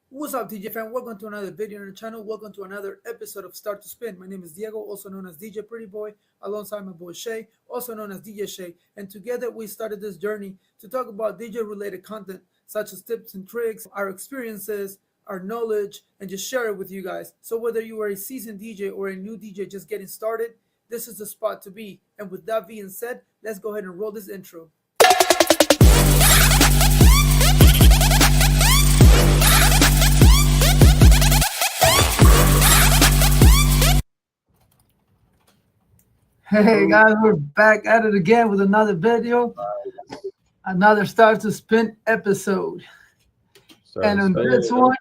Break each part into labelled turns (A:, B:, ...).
A: What's up, DJ fan? Welcome to another video on the channel. Welcome to another episode of Start to Spin. My name is Diego, also known as DJ Pretty Boy, alongside my boy Shay, also known as DJ Shay. And together we started this journey to talk about DJ related content, such as tips and tricks, our experiences, our knowledge, and just share it with you guys. So whether you are a seasoned DJ or a new DJ just getting started, this is the spot to be. And with that being said, let's go ahead and roll this intro. Hey guys, we're back at it again with another video, another Start to Spin episode. And on this one,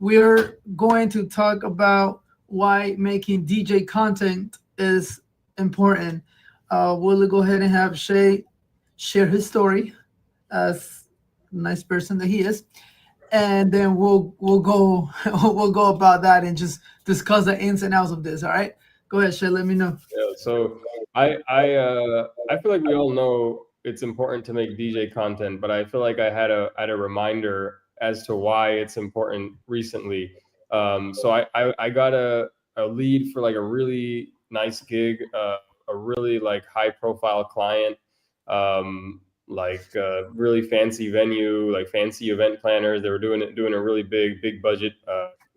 A: we're going to talk about why making DJ content is important. We'll go ahead and have Shay share his story as a nice person that he is. And then we'll go we'll go about that and just discuss the ins and outs of this. All right. Go ahead, Shay, let me know.
B: Yeah, so I feel like we all know it's important to make DJ content, but I feel like I had a reminder as to why it's important recently. So I got a lead for like a really nice gig, a really like high profile client, really fancy venue, like fancy event planners. They were doing a really big budget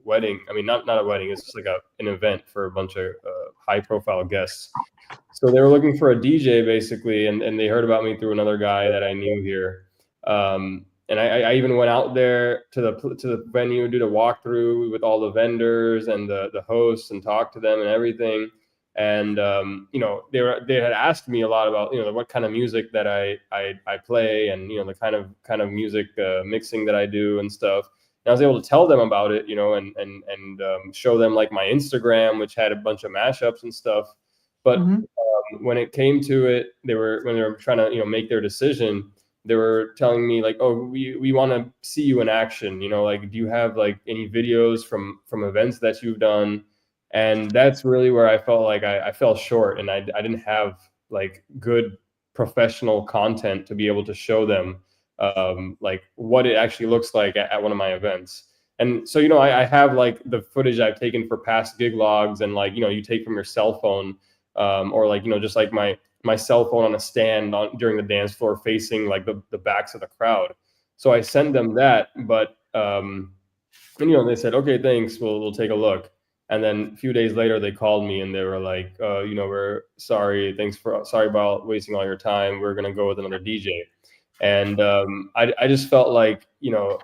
B: wedding. I mean, not a wedding. It's just like an event for a bunch of high profile guests. So they were looking for a DJ basically, and they heard about me through another guy that I knew here. And I even went out there to the venue, did a walkthrough with all the vendors and the hosts, and talked to them and everything. And they had asked me a lot about what kind of music that I play, and the kind of music mixing that I do and stuff. And I was able to tell them about it, and show them like my Instagram, which had a bunch of mashups and stuff. But when it came to it, when they were trying to make their decision, they were telling me like, oh, we want to see you in action. Like, do you have like any videos from events that you've done? And that's really where I felt like I fell short, and I didn't have like good professional content to be able to show them like what it actually looks like at one of my events. And so I have like the footage I've taken for past gig logs, and like you take from your cell phone, or like just like my cell phone on a stand during the dance floor facing like the backs of the crowd. So I send them that, but and they said, okay, thanks, we'll take a look. And then a few days later, they called me and they were like, we're sorry. Sorry about wasting all your time. We're going to go with another DJ. And I just felt like, when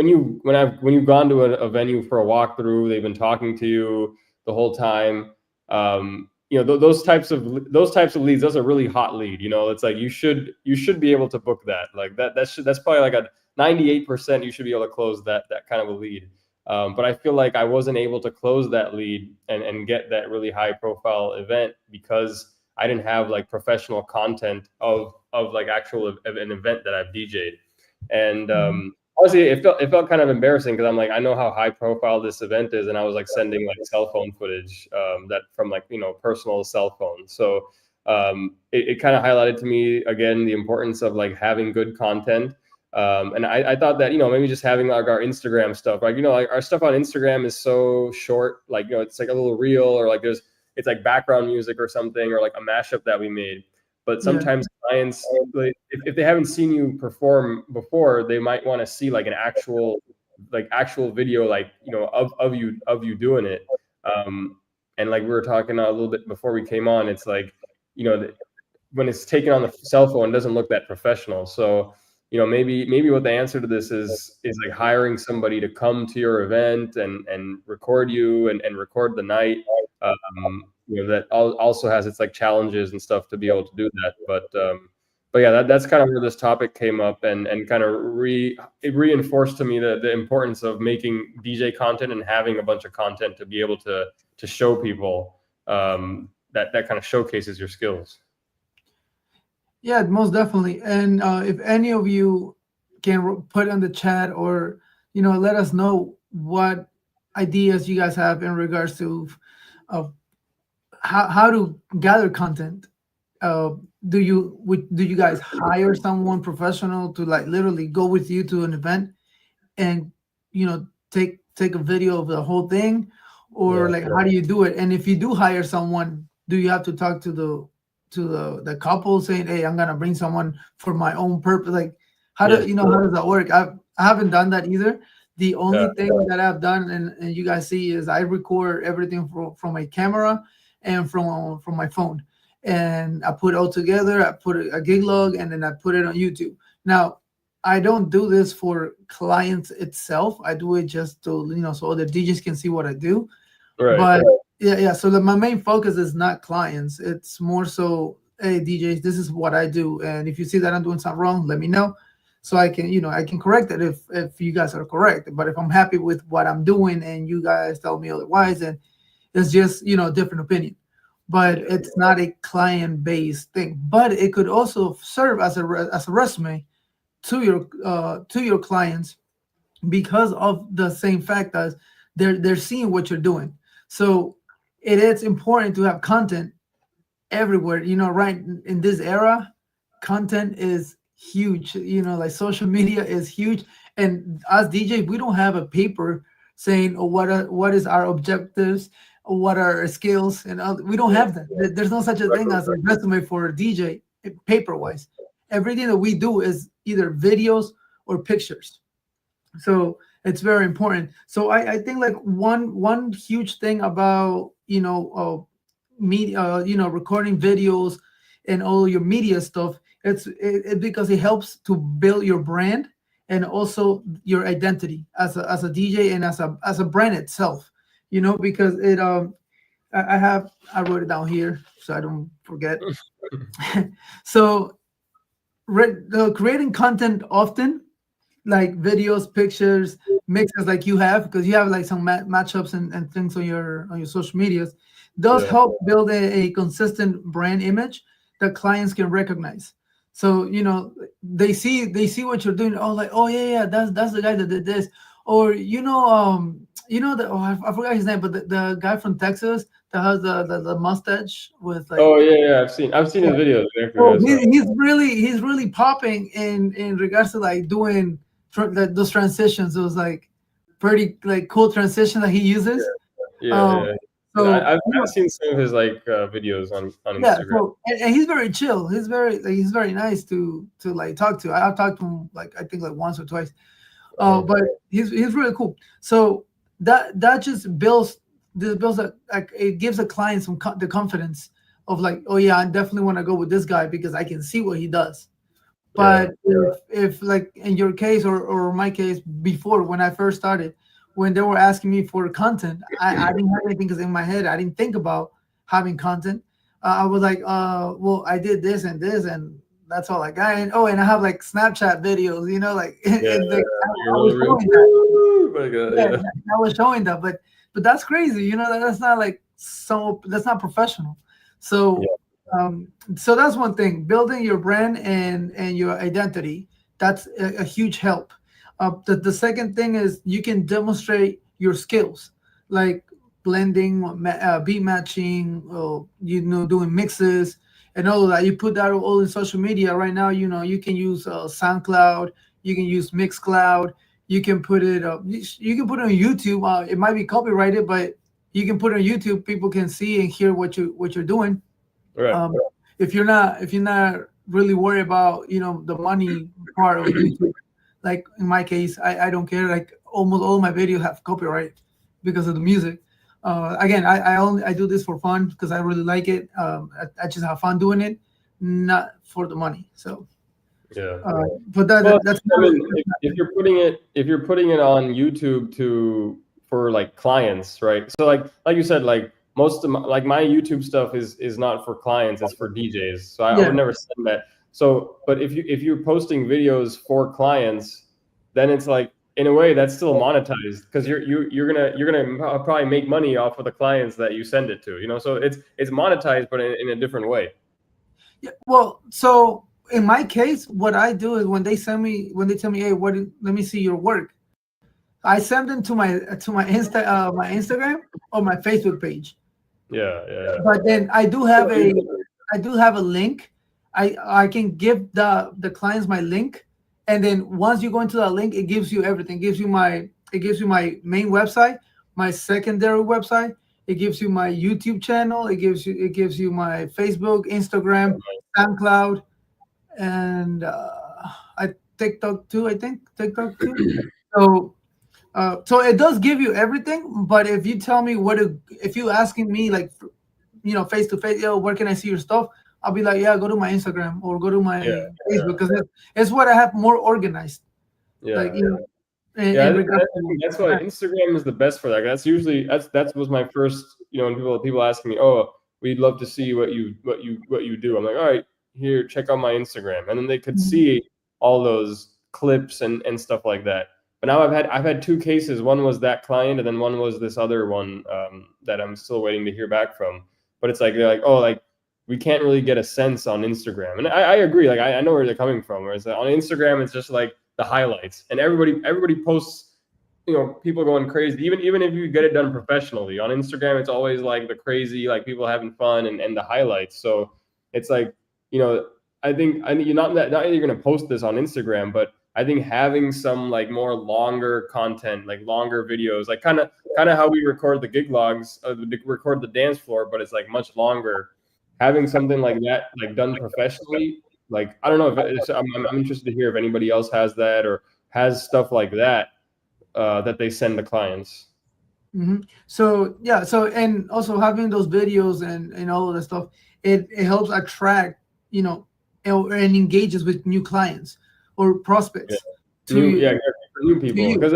B: you've gone to a venue for a walkthrough, they've been talking to you the whole time. Those types of leads, those are really hot lead. It's like you should be able to book that. Like that's probably like a 98% you should be able to close that kind of a lead. But I feel like I wasn't able to close that lead and get that really high profile event because I didn't have like professional content of like actual an event that I've DJ'd. And honestly, it felt kind of embarrassing because I'm like, I know how high profile this event is, and I was like sending like cell phone footage that from like personal cell phone. So it kind of highlighted to me again the importance of like having good content. And I thought that, maybe just having like our Instagram stuff, like, like our stuff on Instagram is so short, like, it's like a little reel, or like it's like background music or something, or like a mashup that we made. But sometimes clients, if they haven't seen you perform before, they might want to see like an actual video, like, of you doing it. And like we were talking a little bit before we came on, it's like, when it's taken on the cell phone, it doesn't look that professional. So, maybe what the answer to this is like hiring somebody to come to your event and record you and record the night. That also has its like challenges and stuff to be able to do that. But yeah, that's kind of where this topic came up, and kind of it reinforced to me the importance of making DJ content and having a bunch of content to be able to show people that kind of showcases your skills.
A: Yeah, most definitely. And if any of you can put in the chat, or let us know what ideas you guys have in regards to how to gather content. Do you guys hire someone professional to like literally go with you to an event and take a video of the whole thing, or like how do you do it? And if you do hire someone, do you have to talk to the couple saying, hey, I'm gonna bring someone for my own purpose? Like how does that work? I haven't done that either. The only thing that I've done, and you guys see, is I record everything from my camera and from my phone, and I put it all together. I put a gig log, and then I put it on YouTube. Now, I don't do this for clients itself. I do it just to so other DJs can see what I do. Right. But yeah. So my main focus is not clients. It's more so, hey DJs, this is what I do, and if you see that I'm doing something wrong, let me know, so I can I can correct it if you guys are correct. But if I'm happy with what I'm doing and you guys tell me otherwise, then it's just different opinion. But it's not a client based thing. But it could also serve as a resume to your clients, because of the same fact that they're seeing what you're doing. So it is important to have content everywhere. Right in this era, content is huge. Like social media is huge, and as DJs, we don't have a paper saying, oh, what is our objectives, or what are our skills, and we don't have that. There's no such a thing as a resume for a DJ paper wise. Everything that we do is either videos or pictures. So it's very important. So I think like one huge thing about media, recording videos and all your media stuff, it's because it helps to build your brand and also your identity as a DJ and as a brand itself. Because it I wrote it down here so I don't forget. So creating content often, like videos, pictures, mixes, like you have, because you have like some matchups and things on your social medias, does help build a consistent brand image that clients can recognize. So they see what you're doing. Oh, like, oh yeah, that's the guy that did this. Or I forgot his name, but the guy from Texas that has the mustache with like.
B: Oh yeah, I've seen his videos.
A: Oh, he's really popping in regards to like doing those transitions. It was like pretty like cool transition that he uses.
B: So I've seen some of his like videos on Instagram.
A: So, and he's very chill. He's very nice to like talk to. I've talked to him like I think like once or twice. But he's really cool. So that just builds that, like, it gives the client the confidence of like, oh yeah, I definitely want to go with this guy because I can see what he does. But if like in your case or my case, before, when I first started, when they were asking me for content, I didn't have anything, because in my head I didn't think about having content. I was like, well, I did this and this, and that's all I got. And I have like Snapchat videos, like, I was showing that, but that's crazy, that's not like, so that's not professional. So so that's one thing, building your brand and your identity. That's a huge help. The second thing is you can demonstrate your skills, like blending, beat matching, doing mixes and all of that. You put that all in social media right now. You can use SoundCloud, you can use Mixcloud, you can put it up. You can put it on YouTube. It might be copyrighted, but you can put it on YouTube. People can see and hear what you're doing. Right. If you're not really worried about the money part of YouTube, like in my case, I don't care. Like almost all my videos have copyright because of the music. Again, I do this for fun because I really like it. I just have fun doing it, not for the money. So but that's.
B: I mean, if you're putting it on YouTube for like clients, right? So like you said, like most of my YouTube stuff is not for clients, it's for DJs. So I would never send that. So, but if you're posting videos for clients, then it's like, in a way, that's still monetized, because you're gonna probably make money off of the clients that you send it to. So it's monetized, but in a different way.
A: Yeah. Well, so in my case, what I do is when they tell me, hey, let me see your work, I send them to my Instagram or my Facebook page. Yeah. But then I do have a link. I can give the clients my link, And then once you go into that link, it gives you everything. It gives you my main website, my secondary website. It gives you my YouTube channel. It gives you my Facebook, Instagram, SoundCloud, and I TikTok too. I think TikTok too. So so it does give you everything. But if you tell me if you asking me like, face to face, yo, where can I see your stuff? I'll be like, yeah, go to my Instagram or go to my Facebook, because it's what I have more organized. Like,
B: Yeah,
A: in regards to
B: that's why Instagram is the best for that. That was my first. When people asking me, oh, we'd love to see what you do. I'm like, all right, here, check out my Instagram, and then they could see all those clips and stuff like that. But now I've had two cases. One was that client, and then one was this other one that I'm still waiting to hear back from. But it's like they're like, oh, like we can't really get a sense on Instagram, and I agree. Like I know where they're coming from. Whereas on Instagram, it's just like the highlights, and everybody posts. People going crazy. Even if you get it done professionally on Instagram, it's always like the crazy, like people having fun and the highlights. So it's like, I think you're not that you're gonna post this on Instagram, but I think having some like more longer content, like longer videos, like kind of how we record the gig logs, record the dance floor, but it's like much longer. Having something like that, like done professionally, like I don't know if I'm interested to hear if anybody else has that or has stuff like that that they send the clients.
A: So yeah, and also having those videos and all of that stuff, it helps attract, and engages with new clients or prospects
B: for new people. Because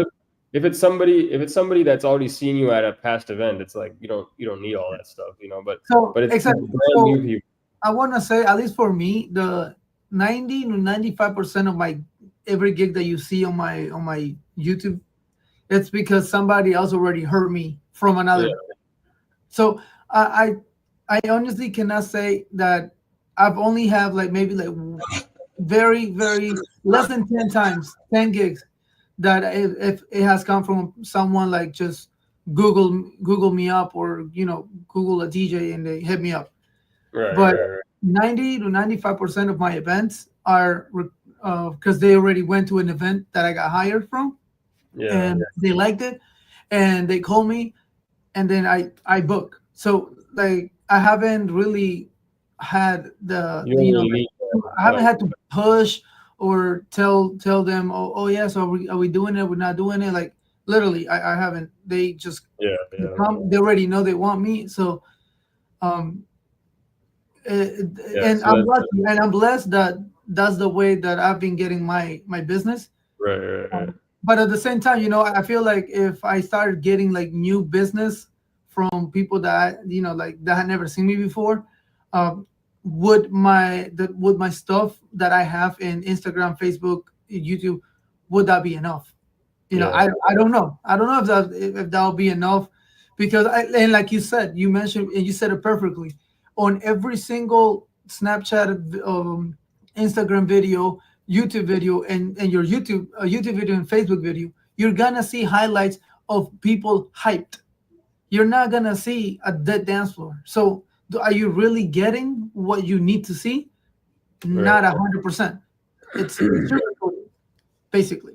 B: if it's somebody that's already seen you at a past event, it's like you don't need all that stuff, But it's
A: exactly.
B: brand new people.
A: I want to say, at least for me, the 90 to 95% of my every gig that you see on my YouTube, it's because somebody else already heard me from another. So I honestly cannot say that I've only have like maybe like very, very less than 10 gigs that if it has come from someone like just Google me up, or Google a DJ and they hit me up. But 90 to 95% of my events are because they already went to an event that I got hired from, and they liked it, and they call me, and then I book. So like I haven't really had I haven't had to push or tell them, oh yes, are we doing it? We're not doing it. Like literally, I haven't. They just they already know they want me. So and I'm lucky and I'm blessed that that's the way that I've been getting my business.
B: Right.
A: But at the same time, I feel like if I started getting like new business from people that like that had never seen me before, would my stuff that I have in Instagram, Facebook, YouTube, would that be enough? I don't know. I don't know if that'll be enough, because and like you said, you mentioned and you said it perfectly. On every single Snapchat, Instagram video, YouTube video, and your YouTube video and Facebook video, you're gonna see highlights of people hyped. You're not gonna see a dead dance floor. So are you really getting what you need to see? Not 100%. It's basically,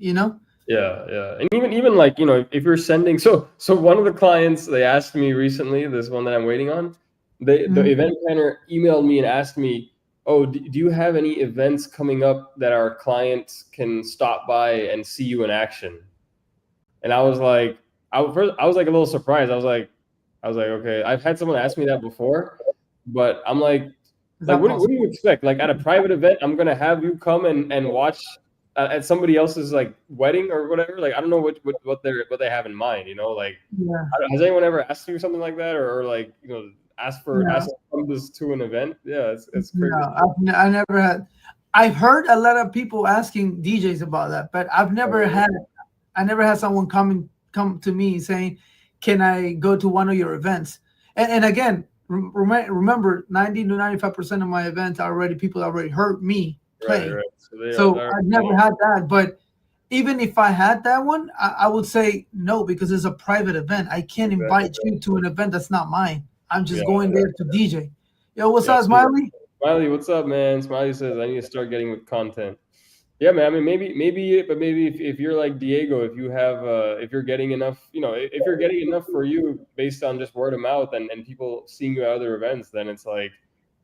B: Yeah. And even like, if you're sending, so one of the clients, they asked me recently, this one that I'm waiting on, the event planner emailed me and asked me, oh, do you have any events coming up that our clients can stop by and see you in action? And I was like, I was like a little surprised. I was like, okay, I've had someone ask me that before, but I'm like what do you expect? Like at a private event, I'm gonna have you come and watch at somebody else's like wedding or whatever. Like I don't know what they have in mind. Like has anyone ever asked you something like that, or like ask this to an event? Yeah, it's crazy.
A: No, I never had. I've heard a lot of people asking DJs about that, but I've never had. I never had someone come to me saying, "Can I go to one of your events?" And again, remember, 90 to 95% of my events are already people that already heard me play.
B: Right.
A: So I've never had that. But even if I had that one, I would say no, because it's a private event. I can't invite you to an event that's not mine. I'm just going there to DJ. Yo, what's up, Smiley?
B: Smiley, what's up, man? Smiley says I need to start getting with content. Yeah, man. I mean, maybe, but maybe if you're like Diego, if you have, if you're getting enough, if you're getting enough for you based on just word of mouth and people seeing you at other events, then it's like,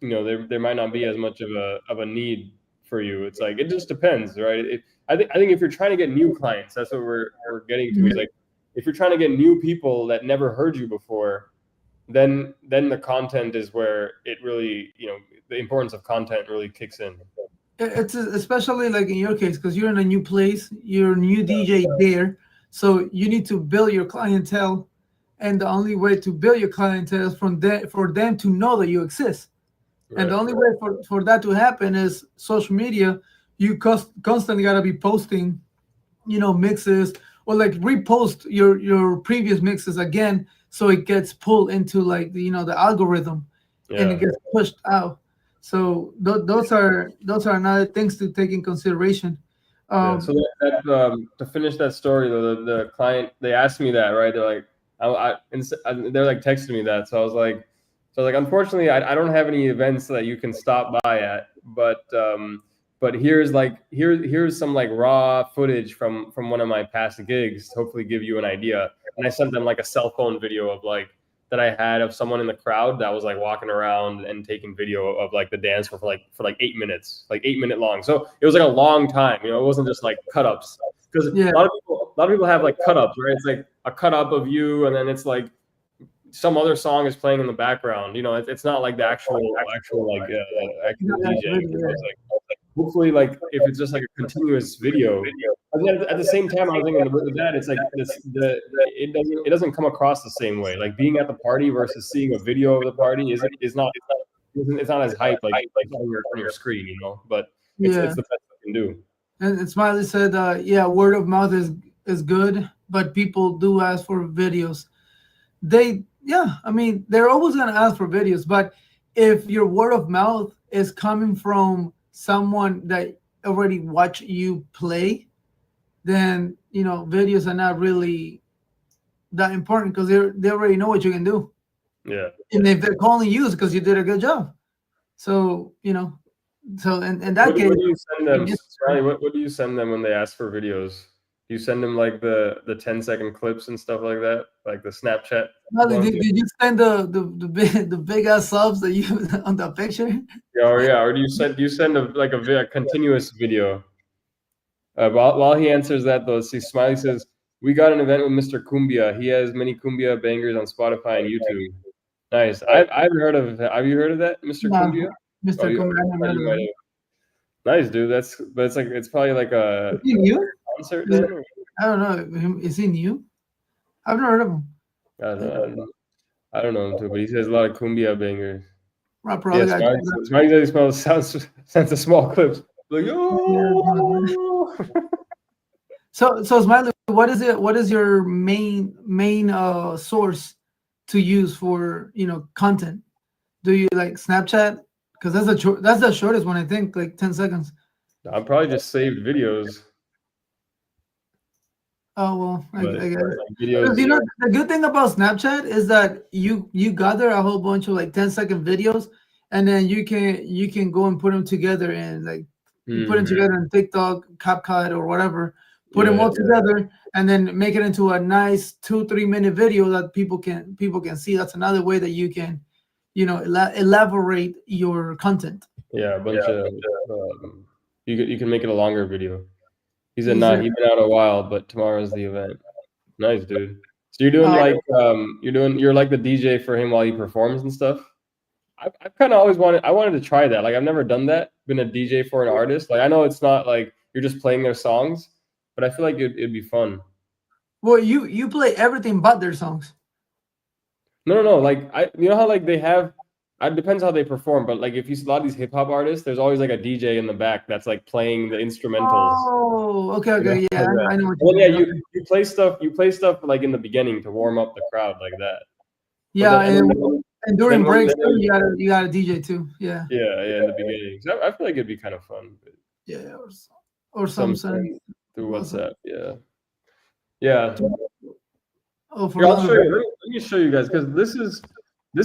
B: there might not be as much of a need for you. It's like it just depends, right? I think if you're trying to get new clients, that's what we're getting to. Is like if you're trying to get new people that never heard you before, then the content is where it really, the importance of content really kicks in.
A: It's especially like in your case because you're in a new place, you're a new DJ there, so you need to build your clientele, and the only way to build your clientele is for them to know that you exist. And the
B: Right.
A: only way for that to happen is social media. You constantly gotta be posting, mixes, or like repost your previous mixes again, so it gets pulled into like the algorithm, and it
B: Yeah.
A: gets pushed out. So those are another things to take in consideration.
B: Yeah. So
A: Um,
B: to finish that story, though, the client, they asked me that, right? They're like, they're like texting me that. So unfortunately, I don't have any events that you can stop by at, but here's some like raw footage from one of my past gigs. To hopefully give you an idea. And I sent them like a cell phone video of like that I had of someone in the crowd that was like walking around and taking video of like the dance for like 8 minutes, like 8 minute long. So it was like a long time, it wasn't just like cut ups. Because
A: yeah,
B: a lot of people have like cut ups, right? It's like a cut up of you, and then it's like some other song is playing in the background. It's not like the actual like actual DJ. It's like hopefully like if it's just like a continuous video. But then at the same time, I was thinking with that, it's like it doesn't come across the same way. Like being at the party versus seeing a video of the party it's not as hype like on your screen, But it's
A: yeah.
B: the best I can do.
A: And Smiley said, yeah, word of mouth is good, but people do ask for videos. Yeah, I mean, they're always gonna ask for videos, but if your word of mouth is coming from someone that already watched you play, then videos are not really that important because they already know what you can do,
B: Yeah.
A: and if they're calling you, it's because you did a good job. So so in that case,
B: What do you send them,
A: you
B: Smiley? What do you send them when they ask for videos? Do you send them like the 10-second clips and stuff like that, like the Snapchat
A: Molly,
B: ones?
A: did you send the big ass subs that you on the picture?
B: Or do you send a continuous video? While he answers that though, see, Smiley says we got an event with Mr. Cumbia. He has many Cumbia bangers on Spotify and YouTube. Nice. I haven't heard of. Have you heard of that, Mr.
A: No,
B: Cumbia? Oh,
A: Mr. Kumar, I never heard
B: you
A: of
B: might
A: him.
B: have. Nice, dude. But it's probably like
A: Is
B: a
A: he new?
B: concert
A: Is it,
B: then.
A: I don't know. Is he new? I've never heard of him.
B: I don't know. I don't know him too, but he says a lot of cumbia bangers.
A: I probably
B: Yes,
A: got.
B: Smiley says he sends the small clips. Like,
A: Yeah.
B: oh.
A: So Smiley, what is it? What is your main source to use for content? Do you like Snapchat? Because that's the shortest one, I think, like 10 seconds.
B: I'm probably just saved videos,
A: Oh well,
B: but
A: I guess.
B: like
A: Because
B: videos.
A: the good thing about Snapchat is that you gather a whole bunch of like 10-second videos, and then you can go and put them together, and like you put them together in TikTok, CapCut, or whatever. Put them
B: Yeah,
A: all together, and then make it into a nice 2-3 minute video that people can see. That's another way that you can, elaborate your content.
B: yeah, a bunch of. You can make it a longer video. He said, "Nah,
A: Easier.
B: he's been out a while, but tomorrow's the event." Nice, dude. So you're doing
A: Uh,
B: like you're like the DJ for him while he performs and stuff. I've kind of always wanted to try that. Like I've never done that. Been a DJ for an artist. Like I know it's not like you're just playing their songs, but I feel like it'd be fun.
A: well, you play everything but their songs.
B: No. Like you know how like they have. It depends how they perform, but like if you see a lot of these hip hop artists, there's always like a DJ in the back that's like playing the instrumentals.
A: Oh, okay, yeah,
B: Like that.
A: I know what
B: And
A: you
B: then yeah,
A: mean.
B: you play stuff. You play stuff like in the beginning to warm up the crowd like that. But
A: Yeah, and during
B: then when
A: breaks too, you gotta DJ too. Yeah,
B: yeah, in the beginning. So I feel like it'd be kind of fun. But
A: yeah, or some
B: send through
A: awesome.
B: WhatsApp. Yeah.
A: Oh, for
B: Here, I'll
A: long
B: show
A: event.
B: you. Let me show you guys because this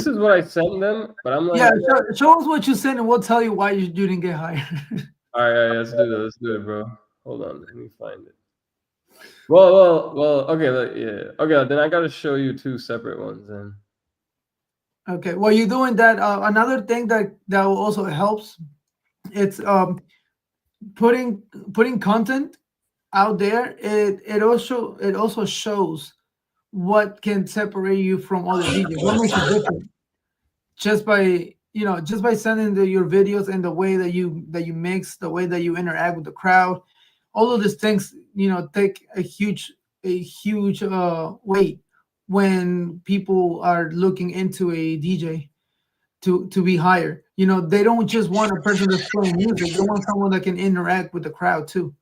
B: is what I sent them. But I'm like,
A: Yeah, show us what you sent, and we'll tell you why you didn't get hired.
B: All right, let's do it. Let's do it, bro. Hold on, let me find it. Well. Okay, yeah. Okay, then I gotta show you two separate ones then.
A: Okay, while you're doing that, another thing that also helps, it's putting content out there. It also shows what can separate you from other DJs. What makes you different? Just by sending your videos and the way that you mix, the way that you interact with the crowd, all of these things, take a huge weight when people are looking into a DJ to be hired. They don't just want a person that's playing music. They want someone that can interact with the crowd too.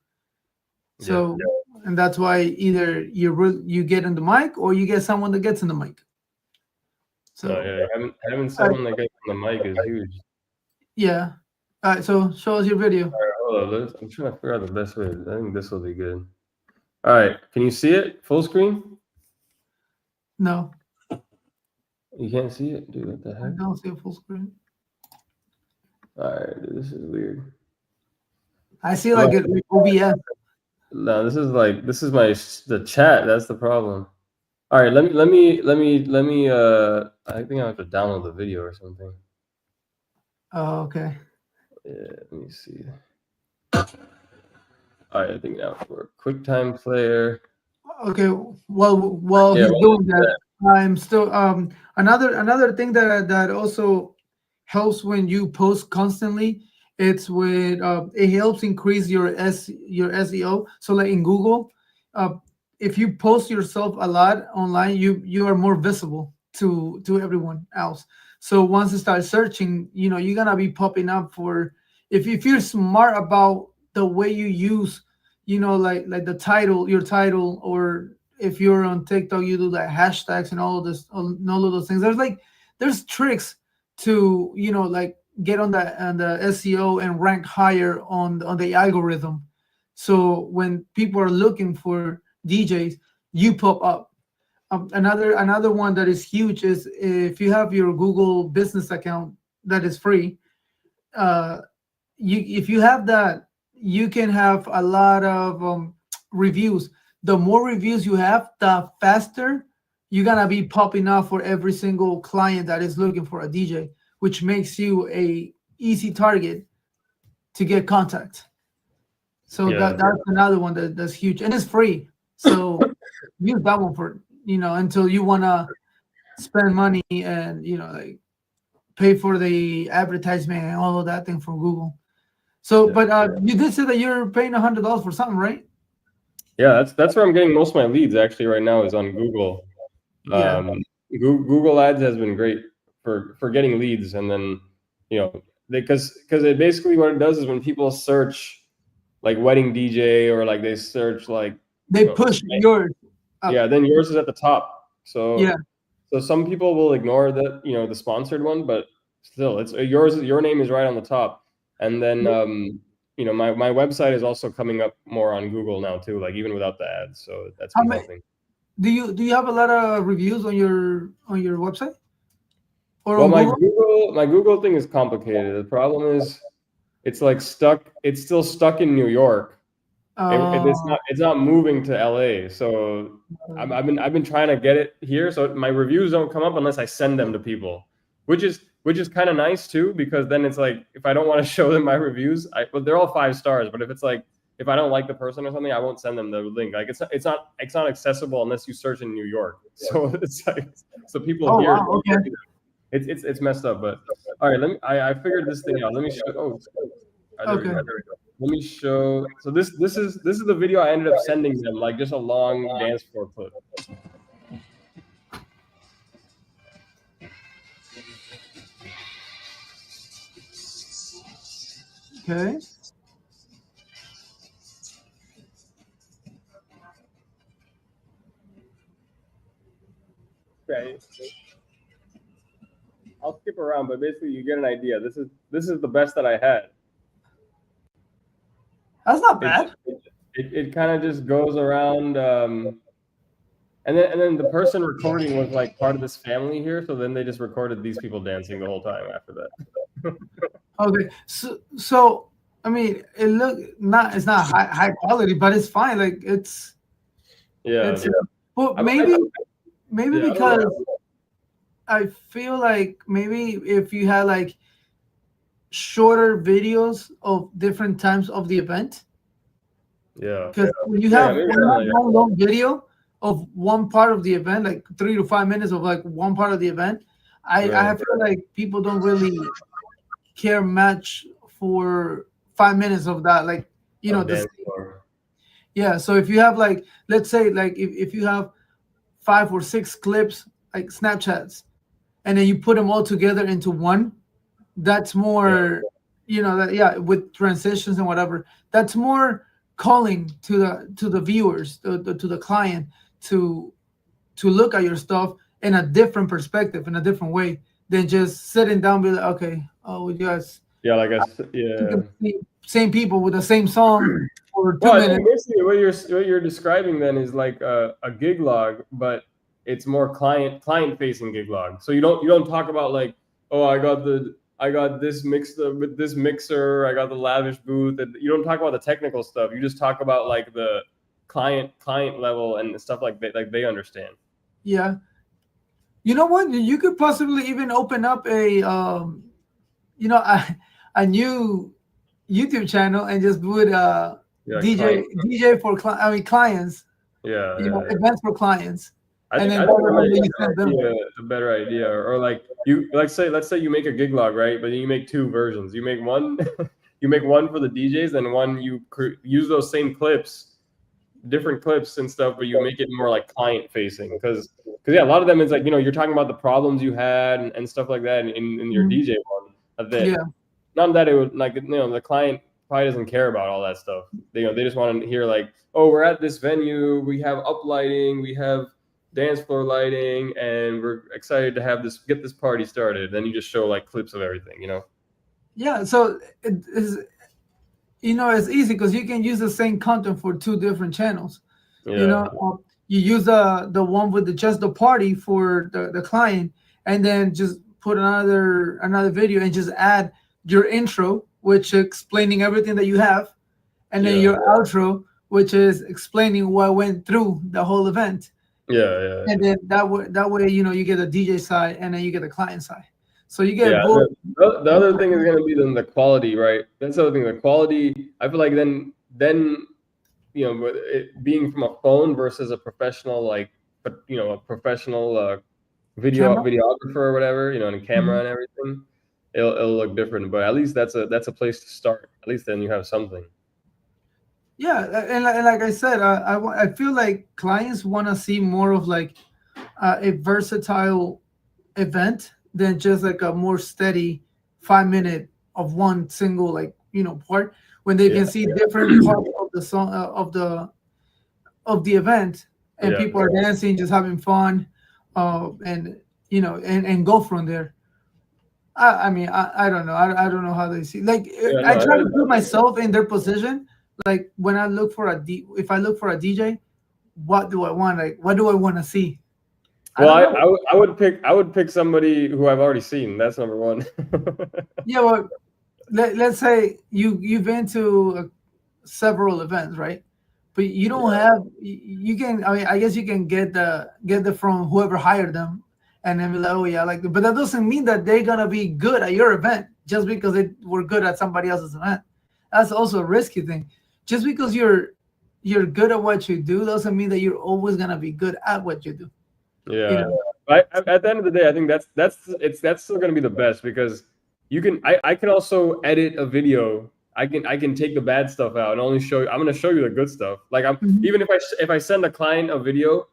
A: So, and that's why either you get in the mic or you get someone that gets in the mic. So
B: having someone that gets on the mic is huge.
A: Yeah. All right. So show us your video.
B: All right, hold on. I'm trying to figure out the best way. I think this will be good. All right. Can you see it? Full screen?
A: No.
B: You can't see it, dude. What the heck?
A: I don't see a full screen.
B: All right, dude, this is weird.
A: I see like it OBS.
B: No, this is the chat. That's the problem. All right, let me. I think I have to download the video or something.
A: Oh, okay.
B: Yeah, let me see. All right, I think now for QuickTime Player.
A: Okay. While he's doing that, I'm still another thing that also helps when you post constantly. It's with it helps increase your SEO. So like in Google, if you post yourself a lot online, you are more visible to everyone else. So once you start searching, you're gonna be popping up for if you're smart about the way you use, like the title, your title, or if you're on TikTok, you do like hashtags and all of those things. There's tricks to like get on the SEO and rank higher on the algorithm. So when people are looking for DJs, you pop up. Another one that is huge is if you have your Google business account that is free. If you have that, you can have a lot of reviews. The more reviews you have, the faster you're gonna be popping up for every single client that is looking for a DJ, which makes you a easy target to get contact. So that's another one that's huge, and it's free. So use that one for until you wanna spend money and like pay for the advertisement and all of that thing from Google. So, but you did say that you're paying $100 for something, right?
B: Yeah, that's where I'm getting most of my leads actually right now is on Google. Google Ads has been great for getting leads, and then because it basically what it does is when people search like wedding DJ or like they search like
A: they push yours
B: up. Yeah, then yours is at the top. So so some people will ignore the the sponsored one, but still it's yours. Your name is right on the top, and then my website is also coming up more on Google now too, like even without the ads. So that's been helping.
A: Do you have a lot of reviews on your website?
B: Or well, my Google thing is complicated. The problem is it's like stuck. It's still stuck in New York. It's not moving to LA. So I've been trying to get it here. So my reviews don't come up unless I send them to people, which is kind of nice too, because then it's like if I don't want to show them my reviews, they're all 5 stars. But if I don't like the person or something, I won't send them the link. Like it's not accessible unless you search in New York. So it's like people here.
A: Wow, okay.
B: It's messed up. But all right, I figured this thing out. Let me show. There we go. Let me show. So this is the video I ended up sending them, like just a long dance floor clip.
A: Okay.
B: Okay. I'll skip around, but basically you get an idea. This is the best that I had.
A: That's not bad.
B: It kind of just goes around, and then the person recording was like part of this family here. So then they just recorded these people dancing the whole time after that.
A: Okay, so I mean, it's not high quality, but it's fine. Like
B: Yeah,
A: it's but
B: I, I,
A: maybe
B: yeah, I don't
A: because
B: know.
A: I feel like maybe if you had like shorter videos of different times of the event,
B: Yeah,
A: because
B: yeah, maybe
A: when you have
B: yeah.
A: one long video of one part of the event, like 3 to 5 minutes of like one part of the event,
B: Right.
A: I feel like people don't really care much for 5 minutes of that. Like
B: Of
A: the
B: dance floor.
A: yeah. So if you have like, let's say like if you have 5 or 6 clips like Snapchats, and then you put them all together into one, that's
B: Yeah,
A: more, that, yeah, with transitions and whatever, that's more calling to the viewers, to the client, to look at your stuff in a different perspective, in a different way, than just sitting down and be like, okay, oh, you guys,
B: yeah, like
A: you
B: yeah.
A: can see same people with the same song for two
B: Well, I think
A: minutes.
B: basically what you're describing then is like a gig log, but it's more client facing gig log. So you don't talk about like, oh, I got this mixed with this mixer, I got the lavish booth, and you don't talk about the technical stuff. You just talk about like the client level and stuff like they understand.
A: Yeah, you know what? You could possibly even open up a new YouTube channel and just put
B: Yeah, client.
A: DJ for clients,
B: Yeah, yeah.
A: events for clients, and then
B: I
A: that's
B: think
A: the one that you
B: that
A: send
B: might
A: them.
B: be a better idea. Or like let's say you make a gig log, right? But then you make two versions. You make one, you make one for the DJs, and one use those same clips, different clips and stuff, but you make it more like client facing. Because yeah, a lot of them is like you're talking about the problems you had and stuff like that in your
A: Mhm.
B: DJ one. That
A: Yeah,
B: not that it would like the client probably doesn't care about all that stuff. They just want to hear like, oh, we're at this venue, we have up lighting, we have dance floor lighting, and we're excited to have this get this party started. Then you just show like clips of everything.
A: yeah. So it's easy because you can use the same content for two different channels. You
B: Yeah,
A: know, you use the one with just the party for the client, and then just put another video and just add your intro, which explaining everything that you have, and then
B: yeah,
A: your outro, which is explaining what went through the whole event.
B: yeah,
A: And then that way, you get the DJ side and then you get the client side. So you get
B: yeah.
A: both.
B: The other thing is going to be then the quality, right? That's the other thing. The quality. I feel like then but being from a phone versus a professional, like, but a professional
A: Camera.
B: videographer or whatever, and a camera
A: Mhm.
B: and everything, it'll look different. But at least that's a place to start. At least then you have something.
A: Yeah, and like I said, I feel like clients want to see more of like a versatile event than just like a more steady 5 minute of one single, like, part, when they
B: Yeah,
A: can see different parts of the song, of the event, and
B: yeah,
A: people are dancing, just having fun, and and go from there. I mean, I don't know. I don't know how they see. Like,
B: yeah.
A: I
B: No,
A: try to put myself in their position. Like, when I look for if I look for a DJ, what do I want? Like, what do I want to see? I
B: well,
A: don't know.
B: I would pick somebody who I've already seen. That's number one.
A: Yeah, well, let's say you've been to several events, right? But you don't
B: Yeah,
A: have you can. I mean, I guess you can get the from whoever hired them, and then be like, oh yeah, I like them. But that doesn't mean that they're gonna be good at your event just because they were good at somebody else's event. That's also a risky thing. Just because you're good at what you do doesn't mean that you're always gonna be good at what you do. You
B: yeah.
A: know?
B: At the end of the day, I think that's still going to be the best because I can also edit a video. I can take the bad stuff out and only show you. I'm going to show you the good stuff. Like
A: Mhm.
B: even if I send a client a video,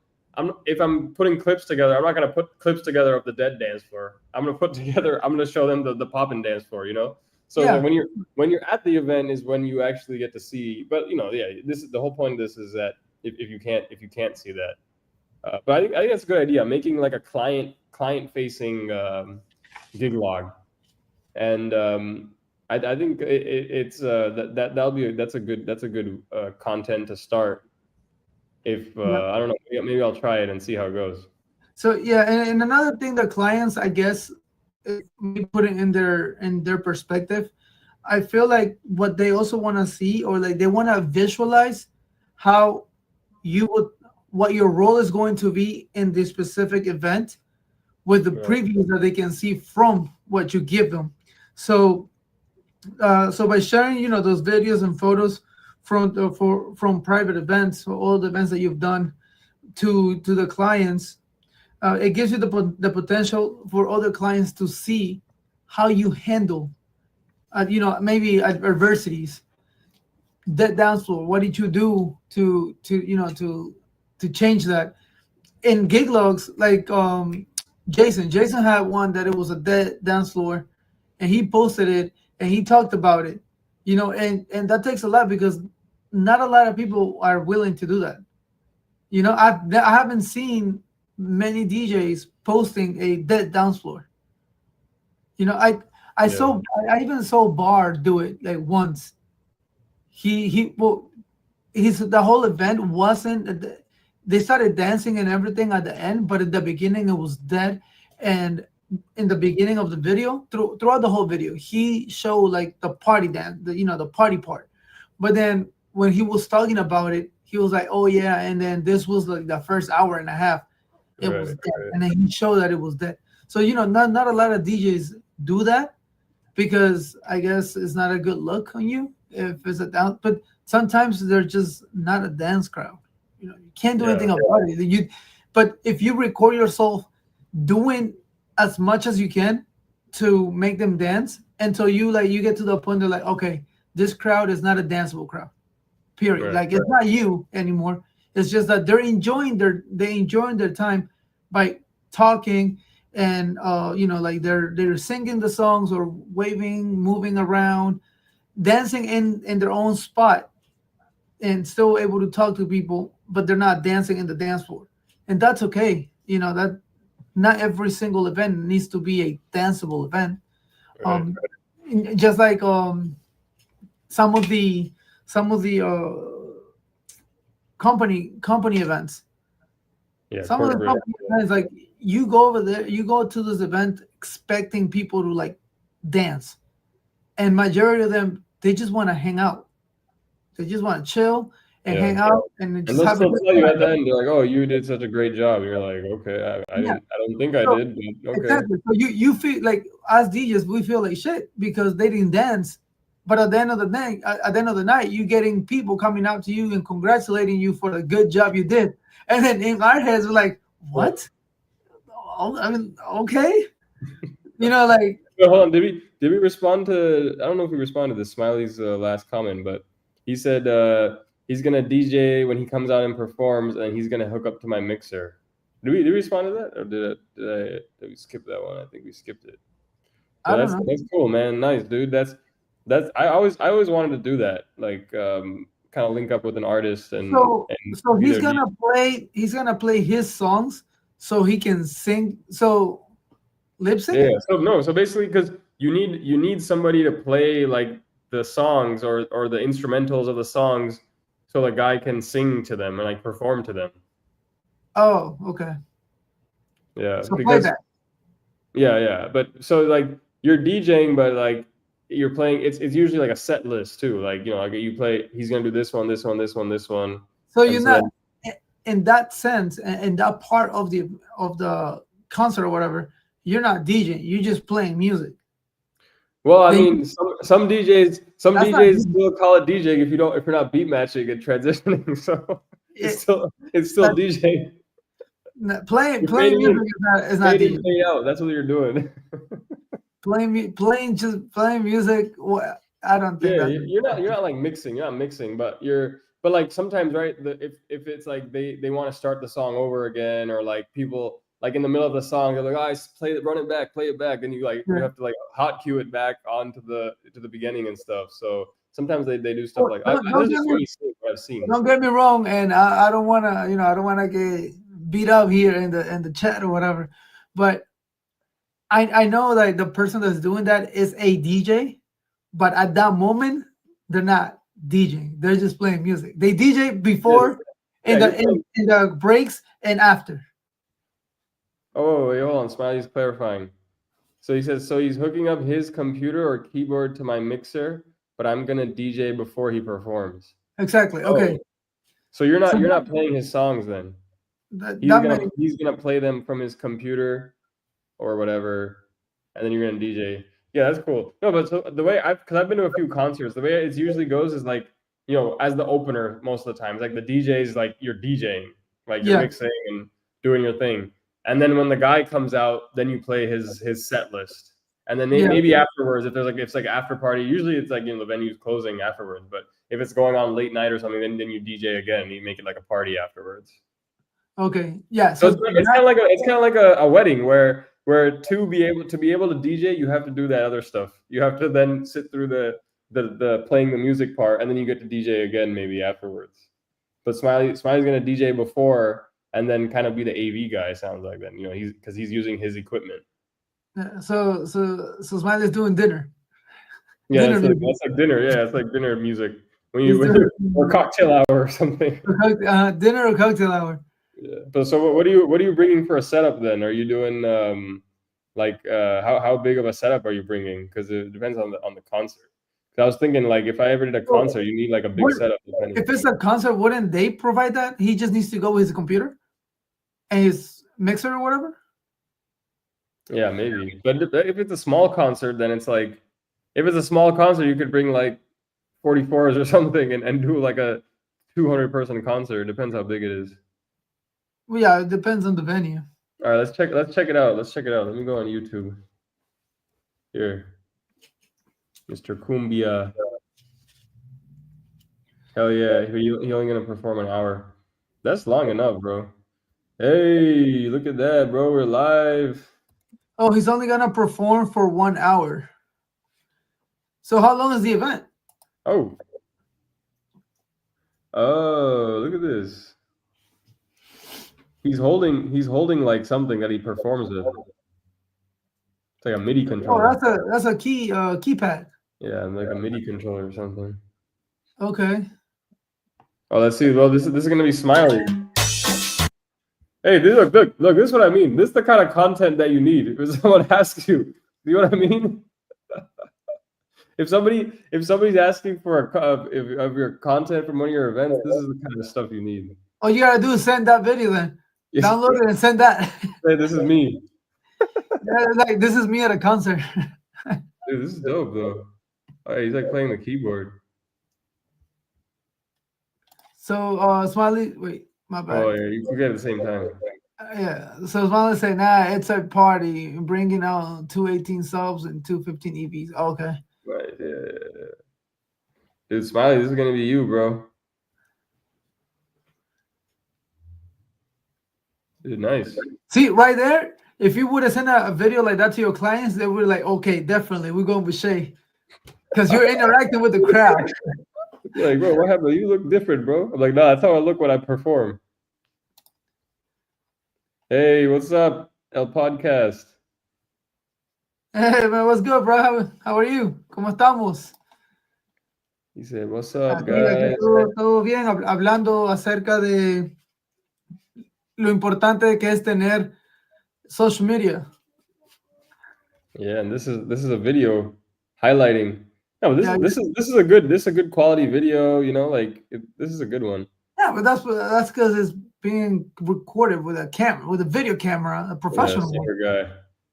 B: if I'm putting clips together, I'm not going to put clips together of the dead dance floor. I'm going to put together. I'm going to show them the poppin' dance floor. So it's like
A: Yeah.
B: when you're at the event is when you actually get to see. But yeah, this is the whole point of this is that if you can't see that. But I think that's a good idea. Making like a client facing gig log, and I think it's that's a good content to start. If
A: Yeah.
B: I don't know, maybe I'll try it and see how it goes.
A: So yeah, and another thing that clients, I guess, may put it in their perspective. I feel like what they also want to see, or like they want to visualize how you would, what your role is going to be in this specific event, with the
B: Right.
A: previews that they can see from what you give them. So so by sharing, those videos and photos from private events, or all the events that you've done to the clients, it gives you the potential for other clients to see how you handle, maybe adversities, dead dance floor. What did you do to change that? In gig logs, like Jason had one that it was a dead dance floor, and he posted it and he talked about it, and that takes a lot, because not a lot of people are willing to do that. I haven't seen many DJs posting a dead dance floor. You know,
B: Yeah.
A: I even saw Bar do it like once. He well, his the whole event wasn't. They started dancing and everything at the end, but at the beginning it was dead. And in the beginning of the video, throughout the whole video, he showed like the party dance, the party part. But then when he was talking about it, he was like, "Oh yeah," and then this was like the first hour and a half, it
B: Right.
A: was dead,
B: Right.
A: and then he showed that it was dead. So not a lot of DJs do that, because I guess it's not a good look on you if it's a down. But sometimes they're just not a dance crowd. You can't do
B: Yeah.
A: anything about it. But if you record yourself doing as much as you can to make them dance, until you get to the point they're like, okay, this crowd is not a danceable crowd. Period.
B: Right.
A: Like it's not you anymore. It's just that they enjoying their time by talking, and like they're singing the songs, or waving, moving around, dancing in their own spot, and still able to talk to people, but they're not dancing in the dance floor. And that's okay. That not every single event needs to be a danceable event.
B: Right.
A: Um just like some of the company events.
B: Yeah.
A: Some of the
B: Corporate.
A: company events, like, you go over there, you go to this event expecting people to like dance, and majority of them, they just want to hang out. They just want to chill and
B: Yeah.
A: hang out, and then
B: And
A: just
B: they'll
A: have a
B: still
A: good
B: tell you
A: time.
B: at the end, they're like, "Oh, you did such a great job." And you're like, "Okay, I
A: Yeah.
B: didn't. I don't think I
A: So
B: did, but okay."
A: exactly. So you feel like, as DJs, we feel like shit because they didn't dance. But at the end of the day, at the end of the night, you getting people coming out to you and congratulating you for the good job you did. And then in our heads, we're like,
B: Right.
A: what? Oh, I mean, okay. Like,
B: But hold on, did we respond to? I don't know if we responded to Smiley's last comment, but he said he's gonna DJ when he comes out and performs, and he's gonna hook up to my mixer. Did we respond to that, or did we skip that one? I think we skipped it.
A: I
B: But
A: don't
B: that's
A: know.
B: that's cool, man. Nice, dude. That's I always wanted to do that, like kind of link up with an artist and
A: So
B: be there.
A: he's gonna play his songs so he can sing. So lip sync?
B: Yeah. So no. So basically, because you need somebody to play like the songs or the instrumentals of the songs, so the guy can sing to them and like perform to them.
A: Oh, okay.
B: Yeah.
A: So
B: Because
A: playback.
B: yeah. But so like you're DJing, but like you're playing. It's usually like a set list too. Like like you play. He's gonna do this one, this one, this one, this one,
A: So
B: and
A: you're
B: so
A: not,
B: then
A: in that sense, in that part of the concert or whatever, you're not DJing. You're just playing music.
B: well, I
A: Then
B: mean, some DJs, some
A: that's not
B: DJs
A: DJing.
B: still call it DJing if you're not beat matching and transitioning. So
A: It,
B: it's still
A: that,
B: DJing. You're
A: playing
B: fading
A: music
B: in,
A: is not
B: fade in,
A: DJing.
B: fade out. That's what you're doing.
A: Playing music. I don't think
B: Yeah,
A: that's.
B: you're not like mixing. You're not mixing, but like sometimes, right? If it's like they want to start the song over again, or like people like in the middle of the song, they're like, "Guys, run it back, play it back," and you
A: Yeah.
B: have to like hot cue it back onto the beginning and stuff. So sometimes they do stuff
A: Oh,
B: like
A: don't
B: this is
A: get
B: just
A: me
B: me seeing what I've seen.
A: don't
B: So
A: get me wrong, and I don't wanna I don't wanna get beat up here in the chat or whatever, but I know that the person that's doing that is a DJ, but at that moment they're not DJing. They're just playing music. They DJ
B: yeah,
A: before,
B: yeah,
A: in
B: you're
A: the
B: playing.
A: in the breaks, and after.
B: Oh, wait, hold on, Smiley's clarifying. So he says, so he's hooking up his computer or keyboard to my mixer, but I'm gonna DJ before he performs.
A: Exactly.
B: Oh,
A: Okay.
B: so you're
A: So
B: not playing his songs then.
A: that may,
B: He's gonna play them from his computer or whatever, and then you're gonna DJ. Yeah, that's cool. No, but so the way because I've been to a few concerts, the way it usually goes is like, you know, as the opener most of the time. It's like the DJ is like you're DJing, like you're
A: yeah,
B: mixing and doing your thing. And then when the guy comes out, then you play his set list. And then
A: yeah.
B: maybe afterwards, if there's like it's like after party, usually it's like, you know, the venue's closing afterwards. But if it's going on late night or something, then you DJ again. You make it like a party afterwards.
A: Okay. Yeah.
B: So
A: So
B: it's kind of like a wedding where to be able to DJ, you have to do that other stuff. You have to then sit through the playing the music part, and then you get to DJ again maybe afterwards. But Smiley's gonna DJ before, and then kind of be the AV guy. Sounds like then, you know, he's using his equipment.
A: so Smiley's doing dinner.
B: Yeah,
A: Dinner
B: that's like dinner. Yeah, it's like dinner music
A: He's
B: when
A: doing-
B: or cocktail hour or something.
A: dinner or cocktail hour.
B: Yeah. But so what are you bringing for a setup then? Are you doing how big of a setup are you bringing? Because it depends on the concert. 'Cause I was thinking like if I ever did a concert, you need like a big setup.
A: If it's a concert, wouldn't they provide that? He just needs to go with his computer and his mixer or whatever.
B: Yeah, maybe. But if it's a small concert, then it's like if it's a small concert, you could bring like 44s or something and do like a 200-person concert. It depends how big it is.
A: Well, yeah, it depends on the venue.
B: All right, let's check it out. Let me go on YouTube. Here. Mr. Cumbia. Hell yeah, he only gonna perform an hour. That's long enough, bro. Hey, look at that, bro. We're live.
A: Oh, he's only gonna perform for 1 hour. So how long is the event?
B: Oh, look at this. He's holding like something that he performs with. It's like a MIDI controller.
A: Oh, that's a keypad.
B: Yeah, like a MIDI controller or something.
A: Okay.
B: Oh, let's see. Well, this is gonna be Smiley. Hey, look! This is what I mean. This is the kind of content that you need. If someone asks you, you know what I mean? If somebody's asking for of your content from one of your events, this is the kind of stuff you need.
A: All you gotta do is send that video then.
B: Yes.
A: Download it and send that.
B: Hey, this is me.
A: Yeah, like this is me at a concert.
B: Dude, this is dope though. All right, he's like playing the keyboard.
A: So Smiley, wait, my bad.
B: Oh yeah, you can get at the same time.
A: Yeah. So Smiley say, nah, it's a party, bringing out 218 subs and 215 EVs. Okay.
B: Right, yeah. Dude, Smiley, this is gonna be you, bro. Dude, nice.
A: See, right there, if you would have sent a video like that to your clients, they would like, okay, definitely, we're going with Shay. Because you're interacting with the crowd.
B: Like, bro, what happened? You look different, bro. I'm like, nah, that's how I look when I perform. Hey, what's up, El Podcast?
A: Hey, man, what's good, bro? How are you? ¿Cómo estamos?
B: He said, what's up,
A: Aquí
B: guys?
A: todo bien, hablando acerca de lo importante que es tener social media.
B: Yeah, and this is a video highlighting. No, this is a good quality video. You know, like this is a good one.
A: Yeah, but that's because it's being recorded with a video camera, a professional one.
B: Guy.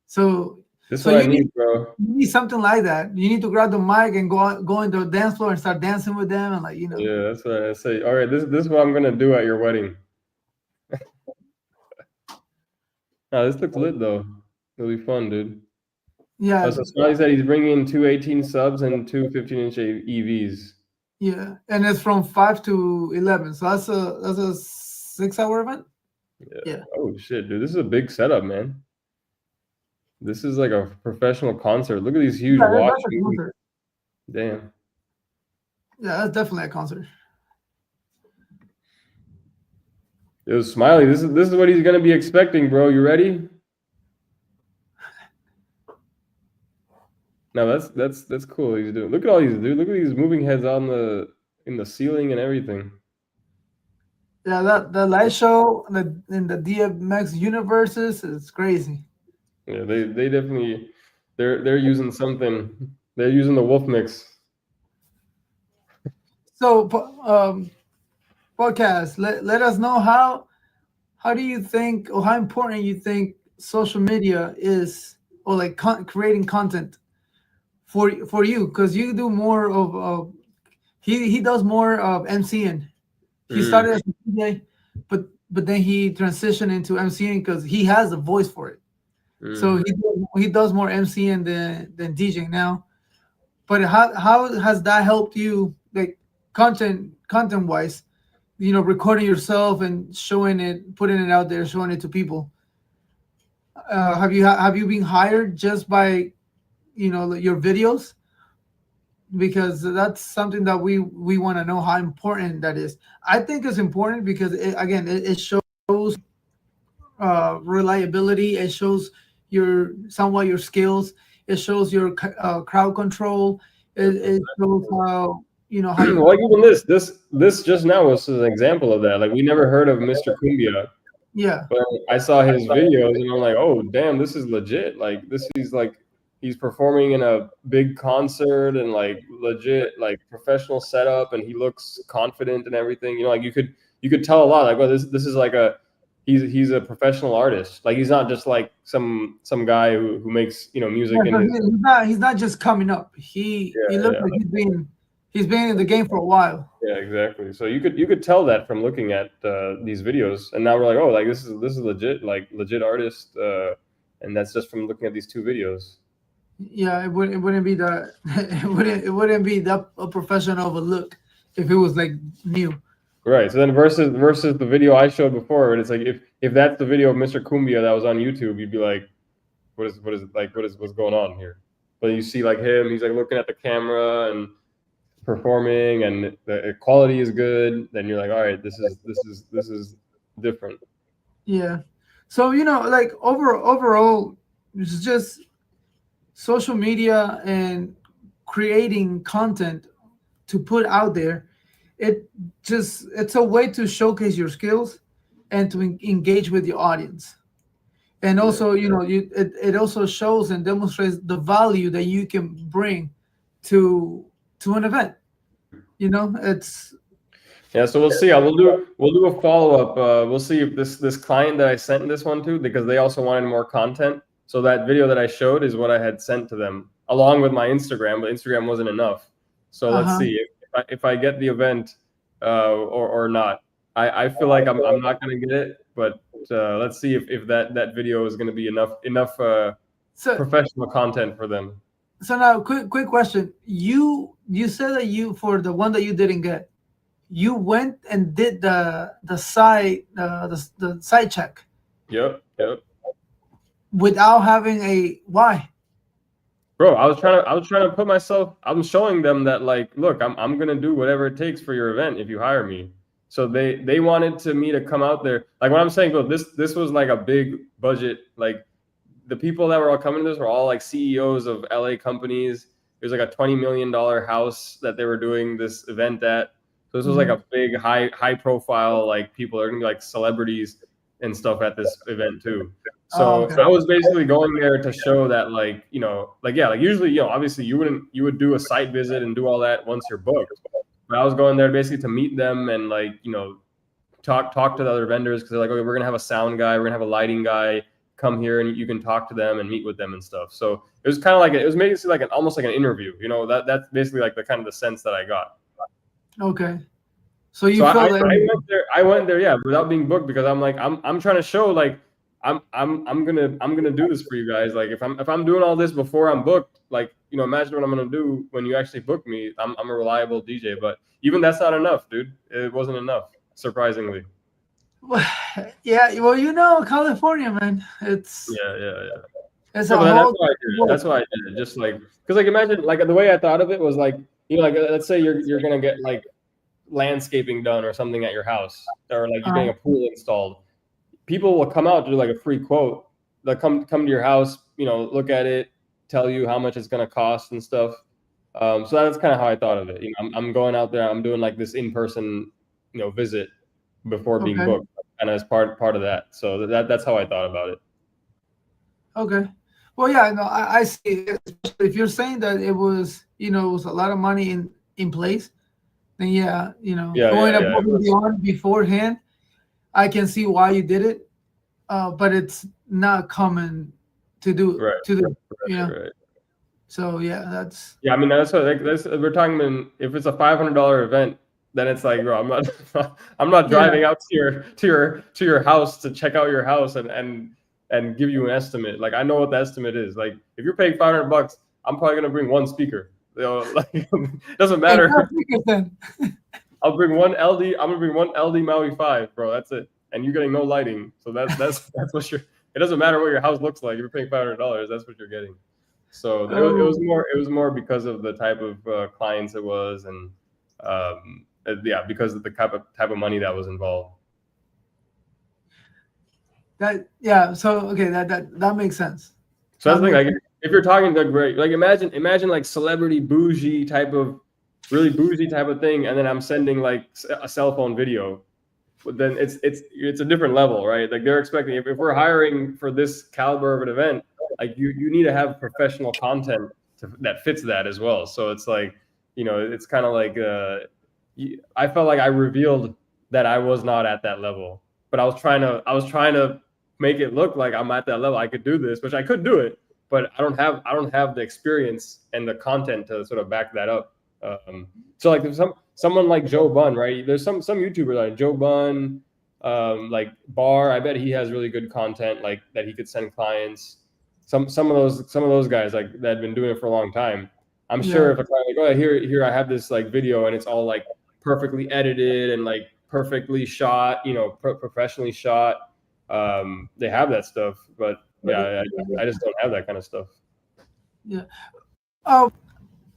A: So
B: this is what I need, bro.
A: You need something like that. You need to grab the mic and go into the dance floor and start dancing with them, and like, you know.
B: Yeah, that's what I say. All right, this is what I'm gonna do at your wedding. No, this looks lit though. It'll be fun, dude.
A: Yeah.
B: Oh, so Smiley said he's bringing 218 subs and 2 15-inch EVs.
A: Yeah, and it's from 5 to 11, so that's a 6-hour event. Yeah.
B: Oh shit, dude, this is a big setup, man. This is like a professional concert. Look at these huge watches. Damn.
A: Yeah, that's definitely a concert.
B: It was Smiley. This is what he's gonna be expecting, bro. You ready? No, that's cool. He's doing. Look at all these, dude. Look at these moving heads in the ceiling and everything.
A: Yeah, the light show in the DMX universes is crazy.
B: Yeah, they definitely. they're using something. They're using the wolf mix.
A: So, podcast. Let us know how do you think, or how important you think social media is, or like creating content for you, because you do more of he does more of MCing. He started as a DJ, but then he transitioned into MCing because he has a voice for it. So he does more MCing than DJing now. But how has that helped you, like content wise? You know, recording yourself and showing it, putting it out there, showing it to people. Have you been hired just by, you know, your videos? Because that's something that we want to know how important that is. I think it's important because it shows reliability. It shows your somewhat your skills. It shows your crowd control. It shows how, you know, how you.
B: Well, like even this just now was an example of that. Like we never heard of Mr. Cumbia,
A: Yeah.
B: but I saw his videos and I'm like, oh damn, this is legit. Like he's performing in a big concert and like legit like professional setup, and he looks confident and everything. You know, like you could tell a lot. Like, oh, this is like he's a professional artist. Like he's not just like some guy who makes, you know, music
A: Yeah,
B: in
A: so
B: his.
A: he's not just coming up. He
B: Yeah,
A: looks
B: yeah.
A: like he's been in the game for a while.
B: Yeah, exactly. So you could tell that from looking at these videos, and now we're like, oh, like this is legit, like legit artist, and that's just from looking at these two videos.
A: Yeah, it wouldn't be that it wouldn't be that a professional of a look if it was like new.
B: Right. So then versus the video I showed before, and it's like if that's the video of Mr. Cumbia that was on YouTube, you'd be like, what's going on here? But you see like him, he's like looking at the camera and performing, and the quality is good. Then you're like, all right, this is different.
A: Yeah. So, you know, like overall, it's just social media and creating content to put out there. It's a way to showcase your skills and to engage with your audience. And
B: Yeah.
A: also, you know, it also shows and demonstrates the value that you can bring to an event. You know, it's
B: Yeah, so we'll see. We'll do a follow up. We'll see if this client that I sent this one to, because they also wanted more content. So that video that I showed is what I had sent to them along with my Instagram, but Instagram wasn't enough. So let's
A: uh-huh.
B: see if I get the event or not. I feel like I'm not gonna get it, but let's see if that video is gonna be enough
A: So
B: professional content for them.
A: so now quick question. You said that you, for the one that you didn't get, you went and did the side the side check
B: Yep.
A: without having a why?
B: Bro, I was trying to put myself, I'm showing them that like, look, I'm gonna do whatever it takes for your event if you hire me. So they wanted me to come out there. Like what I'm saying, bro, this was like a big budget. Like the people that were all coming to this were all like CEOs of LA companies. It was like a $20 million house that they were doing this event at. So this was like a big high profile, like people are gonna be like celebrities and stuff at this event too.
A: Oh,
B: So
A: okay.
B: I was basically going there to show that, like, you know, like, yeah, like usually, you know, obviously you would do a site visit and do all that once you're booked. But I was going there basically to meet them and like, you know, talk to the other vendors, because they're like, okay, we're gonna have a sound guy, we're gonna have a lighting guy, come here and you can talk to them and meet with them and stuff. So it was kind of like it was basically like almost like an interview, you know, that's basically like the kind of the sense that I got.
A: Okay. So you
B: So
A: feel that
B: I went there, yeah, without being booked, because I'm like, I'm trying to show like I'm gonna do this for you guys. Like if I'm doing all this before I'm booked, like, you know, imagine what I'm gonna do when you actually book me. I'm a reliable DJ, but even that's not enough, dude. It wasn't enough, surprisingly.
A: yeah, well, you know, California, man,
B: Yeah.
A: it's
B: No,
A: a
B: but that's
A: whole
B: why I did it. That's why I did it. Just like, because like imagine like the way I thought of it was like, you know, like let's say you're gonna get like landscaping done or something at your house, or like you're getting a pool installed. People will come out to do like a free quote. They'll come to your house, you know, look at it, tell you how much it's gonna cost and stuff. So that's kind of how I thought of it. You know, I'm going out there, I'm doing like this in person, you know, visit before being
A: okay.
B: booked, and as part of that. So that's how I thought about it.
A: Okay. Well, yeah, no, I see. Especially if you're saying that it was, it was a lot of money in place, then yeah, going
B: Yeah.
A: above and beyond beforehand, I can see why you did it. But it's not common
B: Right.
A: to do, you know.
B: Right.
A: So yeah, that's
B: Yeah, I mean that's what like that's we're talking about. If it's a $500 event, then it's like, bro, I'm not I'm not
A: yeah.
B: driving out to your house to check out your house and give you an estimate. Like I know what the estimate is. Like if you're paying $500, I'm probably gonna bring one speaker. Like it doesn't
A: Hey,
B: matter.
A: then.
B: I'll bring one LD. I'm gonna bring one LD Maui 5, bro. That's it. And you're getting no lighting, so that's what you're. It doesn't matter what your house looks like. If you're paying $500, that's what you're getting. So it was more because of the type of clients it was, and yeah, because of the type of money that was involved.
A: So okay, that makes sense.
B: So that's the thing. Like if you're talking like imagine like celebrity bougie type of really bougie type of thing, and then I'm sending like a cell phone video. But then it's a different level, right? Like they're expecting if we're hiring for this caliber of an event, like you need to have professional content that fits that as well. So it's like, it's kind of like I felt like I revealed that I was not at that level, but I was trying to make it look like I'm at that level. I could do this, which I could do it, but I don't have the experience and the content to sort of back that up. So like there's someone like Joe Bunn, right? There's some YouTubers like Joe Bunn, like Barr. I bet he has really good content like that he could send clients. Some of those guys like that have been doing it for a long time. I'm sure if a client like, oh, here I have this like video and it's all like perfectly edited and like perfectly shot, professionally shot. They have that stuff, but yeah, I just don't have that kind of stuff.
A: Yeah. Oh,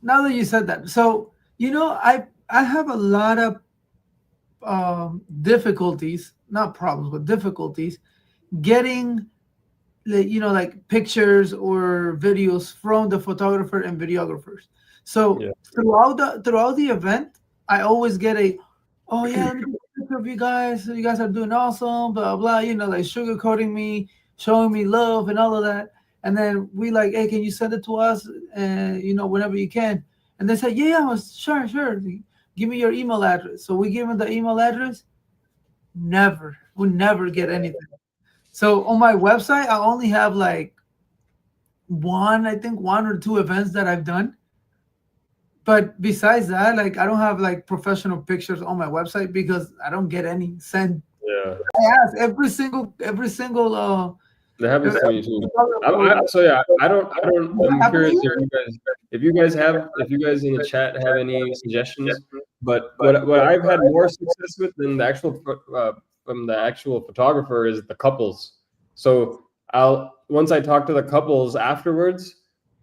A: now that you said that, so I have a lot of difficulties, not problems, but difficulties getting like pictures or videos from the photographer and videographers. So throughout the event, I always get oh yeah, let me take a picture of you guys. So you guys are doing awesome, blah blah. Like sugarcoating me, showing me love and all of that. And then we like, hey, can you send it to us? Whenever you can. And they say, yeah, sure. Give me your email address. So we give them the email address. We never get anything. So on my website, I only have like one or two events that I've done. But besides that, like I don't have like professional pictures on my website because I don't get any sent.
B: Yeah.
A: I ask every single
B: That happens to me too. I'm curious if you guys in the chat have any suggestions. But what I've had more success with than the actual from the actual photographer is the couples. So once I talk to the couples afterwards,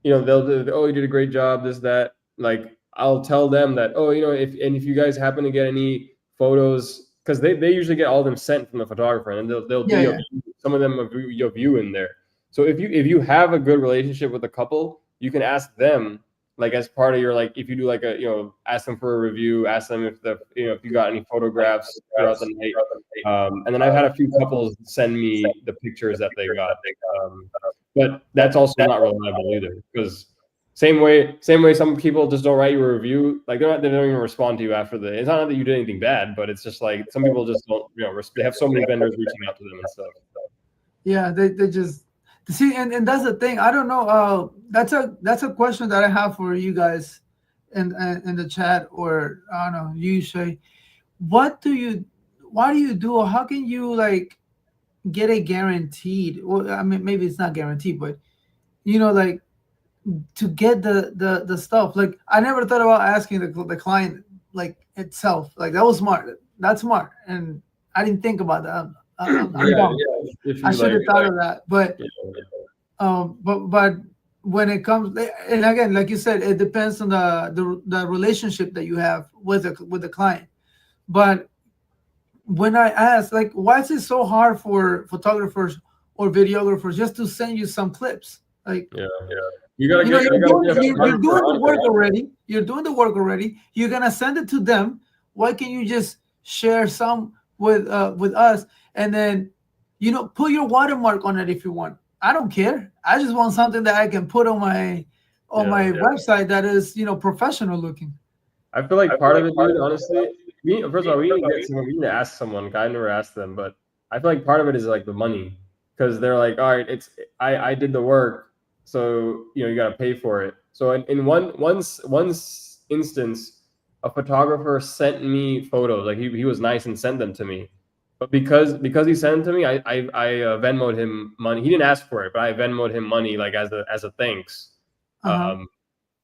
B: they'll do, oh, you did a great job, this, that. Like I'll tell them that, oh, if you guys happen to get any photos, because they usually get all of them sent from the photographer, and they'll do some of them of your view in there. So if you have a good relationship with a couple, you can ask them, like as part of your, like if you do like ask them for a review, ask them if you got any photographs throughout the night. And then I've had a few couples send me the pictures that they got, but that's also not reliable either, because same way some people just don't write you a review, like they don't even respond to you after it's not that you did anything bad, but it's just like some people just don't, they have so many vendors reaching out to them and stuff.
A: Yeah, they just see, and that's the thing. I don't know. That's a question that I have for you guys in the chat, or I don't know, you Shay. Why do you do, or how can you like get a guaranteed? Well, I mean, maybe it's not guaranteed, but like to get the stuff. Like I never thought about asking the client like itself. Like that was smart. That's smart, and I didn't think about that. I should have thought of that, but when it comes, and again, like you said, it depends on the relationship that you have with the client. But when I ask, like, why is it so hard for photographers or videographers just to send you some clips? Like, you're doing the work already. You're doing the work already. You're gonna send it to them. Why can't you just share some with us, and then put your watermark on it if you want? I don't care. I just want something that I can put on my
B: Yeah.
A: website that is, professional looking.
B: I feel like part of it, dude, honestly, first of all, we need to get someone, we need to ask someone. 'Cause I never asked them, but I feel like part of it is like the money. Because they're like, all right, I did the work, so you got to pay for it. So in one instance, a photographer sent me photos. Like he was nice and sent them to me. But because he sent them to me, I Venmoed him money. He didn't ask for it, but I Venmoed him money like as a thanks.
A: Uh-huh.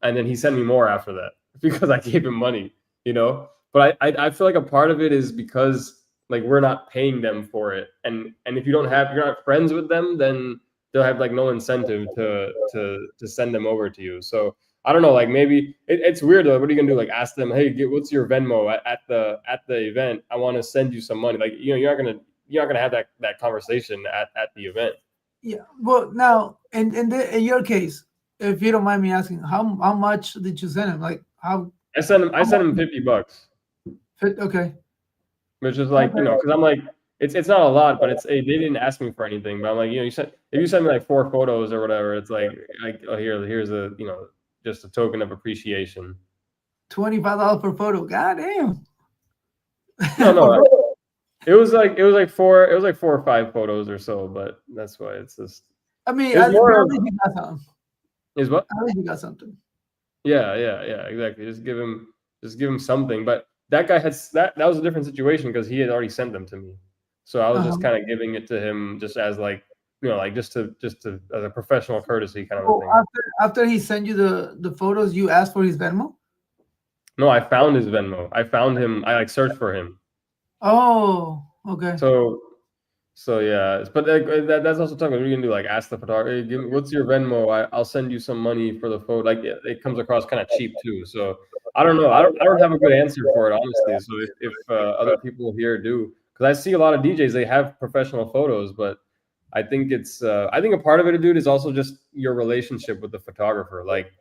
B: And then he sent me more after that because I gave him money, you know. But I feel like a part of it is because like we're not paying them for it, and if you're not friends with them, then they'll have like no incentive to send them over to you. So I don't know, like maybe it's weird though. What are you gonna do? Like ask them, hey, what's your Venmo at the event? I want to send you some money. Like you're not gonna have that conversation at the event.
A: Yeah. Well, now in your case, if you don't mind me asking, how much did you send him? Like
B: I
A: how
B: sent
A: much?
B: him $50.
A: Okay.
B: Which is like,
A: Okay.
B: because I'm like, it's not a lot, but they didn't ask me for anything. But I'm like, if you send me like 4 photos or whatever, it's like oh, here's a just a token of appreciation.
A: $25 per photo. God damn.
B: No,
A: For
B: no,
A: real?
B: it was like 4 or 5 photos or so, but that's why it's just
A: I mean,
B: it's
A: but
B: more
A: at
B: of
A: least you got something.
B: is what.
A: At least you got something.
B: Yeah, exactly. Just give him something. But that guy that was a different situation because he had already sent them to me. So I was
A: Uh-huh.
B: just kind of giving it to him just as like like just to as a professional courtesy kind of a
A: So
B: thing.
A: after he sent you the photos, you asked for his Venmo?
B: No, I found his Venmo. I found him. I like searched for him.
A: Oh, okay.
B: So So yeah, but that's also talking. What are you gonna do? Like ask the photographer, hey, what's your Venmo? I'll send you some money for the photo. Like it comes across kind of cheap too. So I don't know. I don't have a good answer for it honestly. So if other people here do, because I see a lot of DJs, they have professional photos, but I think a part of it, dude, is also just your relationship with the photographer. Like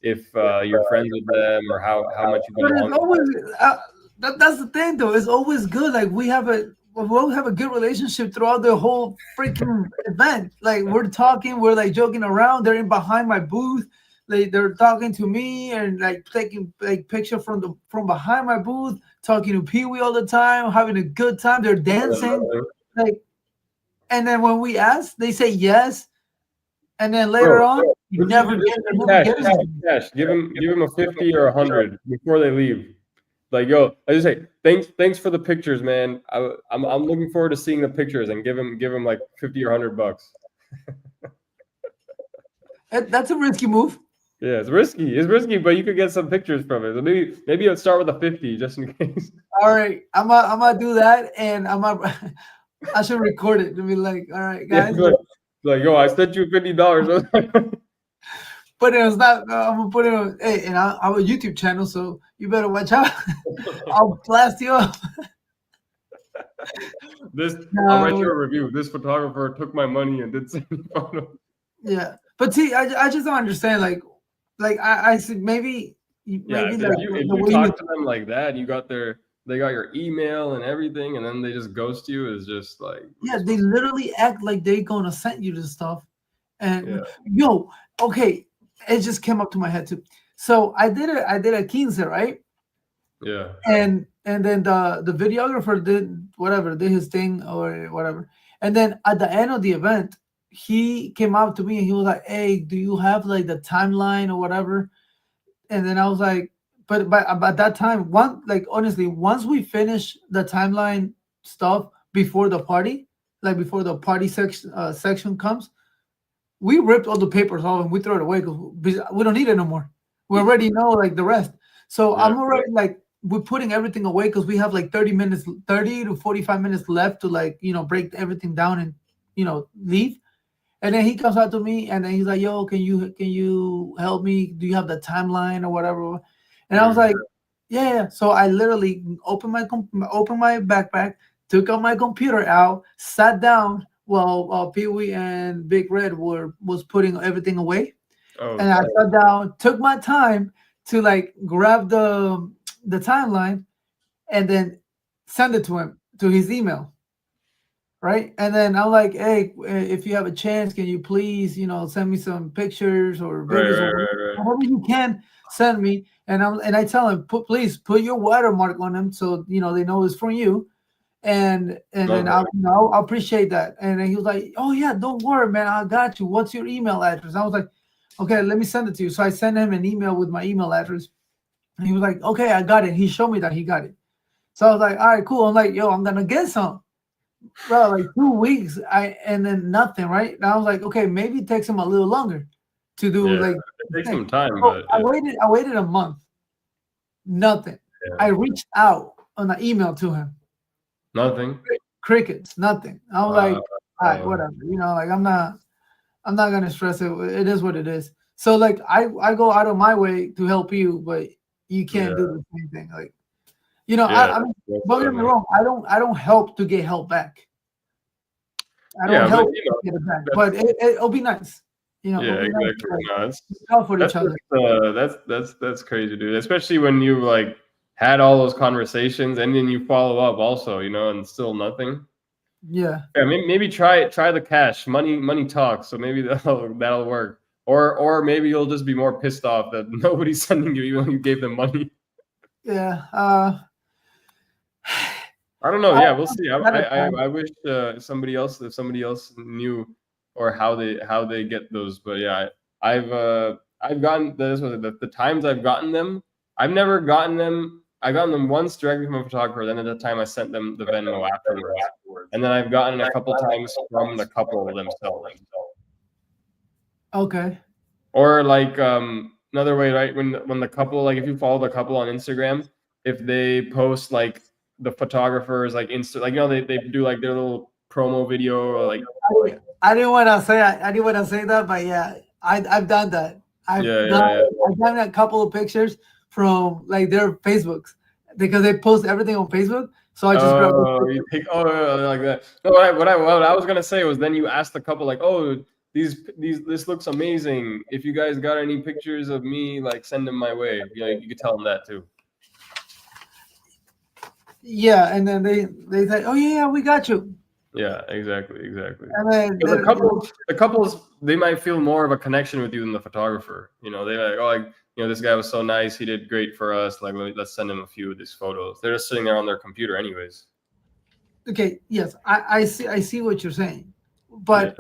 B: if you're friends with them or how much you get
A: But it's
B: along.
A: always that's the thing though. It's always good. Like we will have a good relationship throughout the whole freaking event. Like we're talking, we're like joking around. They're in behind my booth. Like they're talking to me and like taking like picture from behind my booth, talking to Pee Wee all the time, having a good time. They're dancing. Like and then when we ask, they say yes. And then later
B: Bro,
A: on, you
B: what you
A: never
B: do?
A: get
B: Just
A: you
B: give
A: never
B: cash.
A: get
B: Just
A: it.
B: give cash. Give him a 50 or 100 before they leave. Like yo, I just say thanks for the pictures, man. I'm looking forward to seeing the pictures and give him like 50 or 100 bucks.
A: That's a risky move.
B: Yeah, it's risky. It's risky, but you could get some pictures from it. So maybe I'll start with a 50 just in case.
A: All right, I'm gonna do that, and I should record it to be like, all right,
B: Yeah,
A: guys,
B: like yo, I sent you $50.
A: but it was not. I'm gonna put it on. Hey, and I have a YouTube channel, so you better watch out. I'll blast you up.
B: This I'll write
A: No,
B: you a review. This photographer took my money and did send me photos.
A: yeah, but see, I just don't understand. Like I said,
B: Yeah,
A: maybe
B: if
A: like
B: you if
A: the
B: you
A: way you.
B: talk to them like that, they got your email and everything, and then they just ghost you is just like what are
A: Yeah,
B: you
A: they
B: supposed
A: literally act like they gonna send you this stuff,
B: to do?
A: and yo, okay, it just came up to my head too. So I did a 15, right?
B: Yeah,
A: And then the videographer did his thing or whatever, and then at the end of the event he came up to me and he was like, hey, do you have like the timeline or whatever? And then I was like, but that time, one, like honestly, once we finish the timeline stuff before the party, like before the party section comes, we ripped all the papers off and we throw it away because we don't need it no more. We already know like the rest. So
B: yeah,
A: I'm already like we're putting everything away because we have like 30 minutes, 30 to 45 minutes left to like break everything down and leave. And then he comes out to me and then he's like, "Yo, can you help me? Do you have the timeline or whatever?" And I was
B: mm,
A: like, "Yeah, yeah." So I literally opened my backpack, took out my computer out, sat down while Pee Wee and Big Red was putting everything away, and I
B: okay,
A: sat down, took my time to like grab the timeline, and then send it to him to his email. right? And then I'm like, hey, if you have a chance, can you please, send me some pictures or
B: Right,
A: videos or
B: right, right, right.
A: whatever you can send me. And I tell him, please put your watermark on them so they know it's from you. And then
B: Okay.
A: I'll appreciate that. And then he was like, oh yeah, don't worry, man, I got you. What's your email address? I was like, okay, let me send it to you. So I sent him an email with my email address, and he was like, okay, I got it. He showed me that he got it. So I was like, all right, cool. I'm like, yo, I'm gonna get some. Bro, like 2 weeks, and then nothing, right? And I was like, okay, maybe it takes him a little longer to do
B: Yeah,
A: like
B: it
A: the
B: takes
A: thing.
B: some time,
A: So
B: but
A: I waited a month, nothing.
B: yeah.
A: I reached out on an email to him,
B: Nothing.
A: crickets, nothing. I was
B: Uh,
A: like, all right,
B: uh,
A: whatever, like I'm not gonna stress it. It is what it is. So like I go out of my way to help you, but you can't do
B: yeah,
A: the same thing. Like
B: yeah,
A: I mean, don't get me
B: whatsoever.
A: wrong. I don't help to get help back. I don't
B: Yeah, but
A: help to get it back,
B: that's
A: but it'll be nice.
B: yeah,
A: It'll be nice to
B: exactly.
A: like
B: No,
A: look out for
B: that's
A: each other.
B: that's crazy, dude. Especially when you like had all those conversations and then you follow up also, and still nothing.
A: Yeah.
B: Yeah, maybe try the cash money talk. So maybe that'll work. Or maybe you'll just be more pissed off that nobody's sending you even though you gave them money.
A: Yeah.
B: I don't know.
A: I
B: Yeah, we'll see.
A: had a time.
B: I wish if somebody else knew or how they get those. But yeah, I've gotten this was the times I've gotten them. I've never gotten them. I gotten them once directly from a photographer. Then at the time I sent them the Venmo afterwards, and then I've gotten a couple times from the couple themselves.
A: Okay.
B: Or like another way, right? When the couple, like if you follow the couple on Instagram, if they post like the photographers like like they do like their little promo video or like
A: I didn't want to say I didn't want to say that, but yeah, I've done that.
B: yeah, yeah, yeah.
A: I've done a couple of pictures from like their Facebooks because they post everything on Facebook. So I just grabbed this
B: Oh, you
A: picture.
B: take like that. No, what I was gonna say was then you ask the couple like, oh, these this looks amazing. If you guys got any pictures of me, like send them my way. You could tell them that too.
A: Yeah, and then they say, oh yeah, we got you.
B: Yeah, exactly.
A: And then
B: But the couples, they might feel more of a connection with you than the photographer. They're like, oh, like, this guy was so nice. He did great for us. Like, let's send him a few of these photos. They're just sitting there on their computer, anyways.
A: okay, yes, I see what you're saying,
B: Yeah,
A: but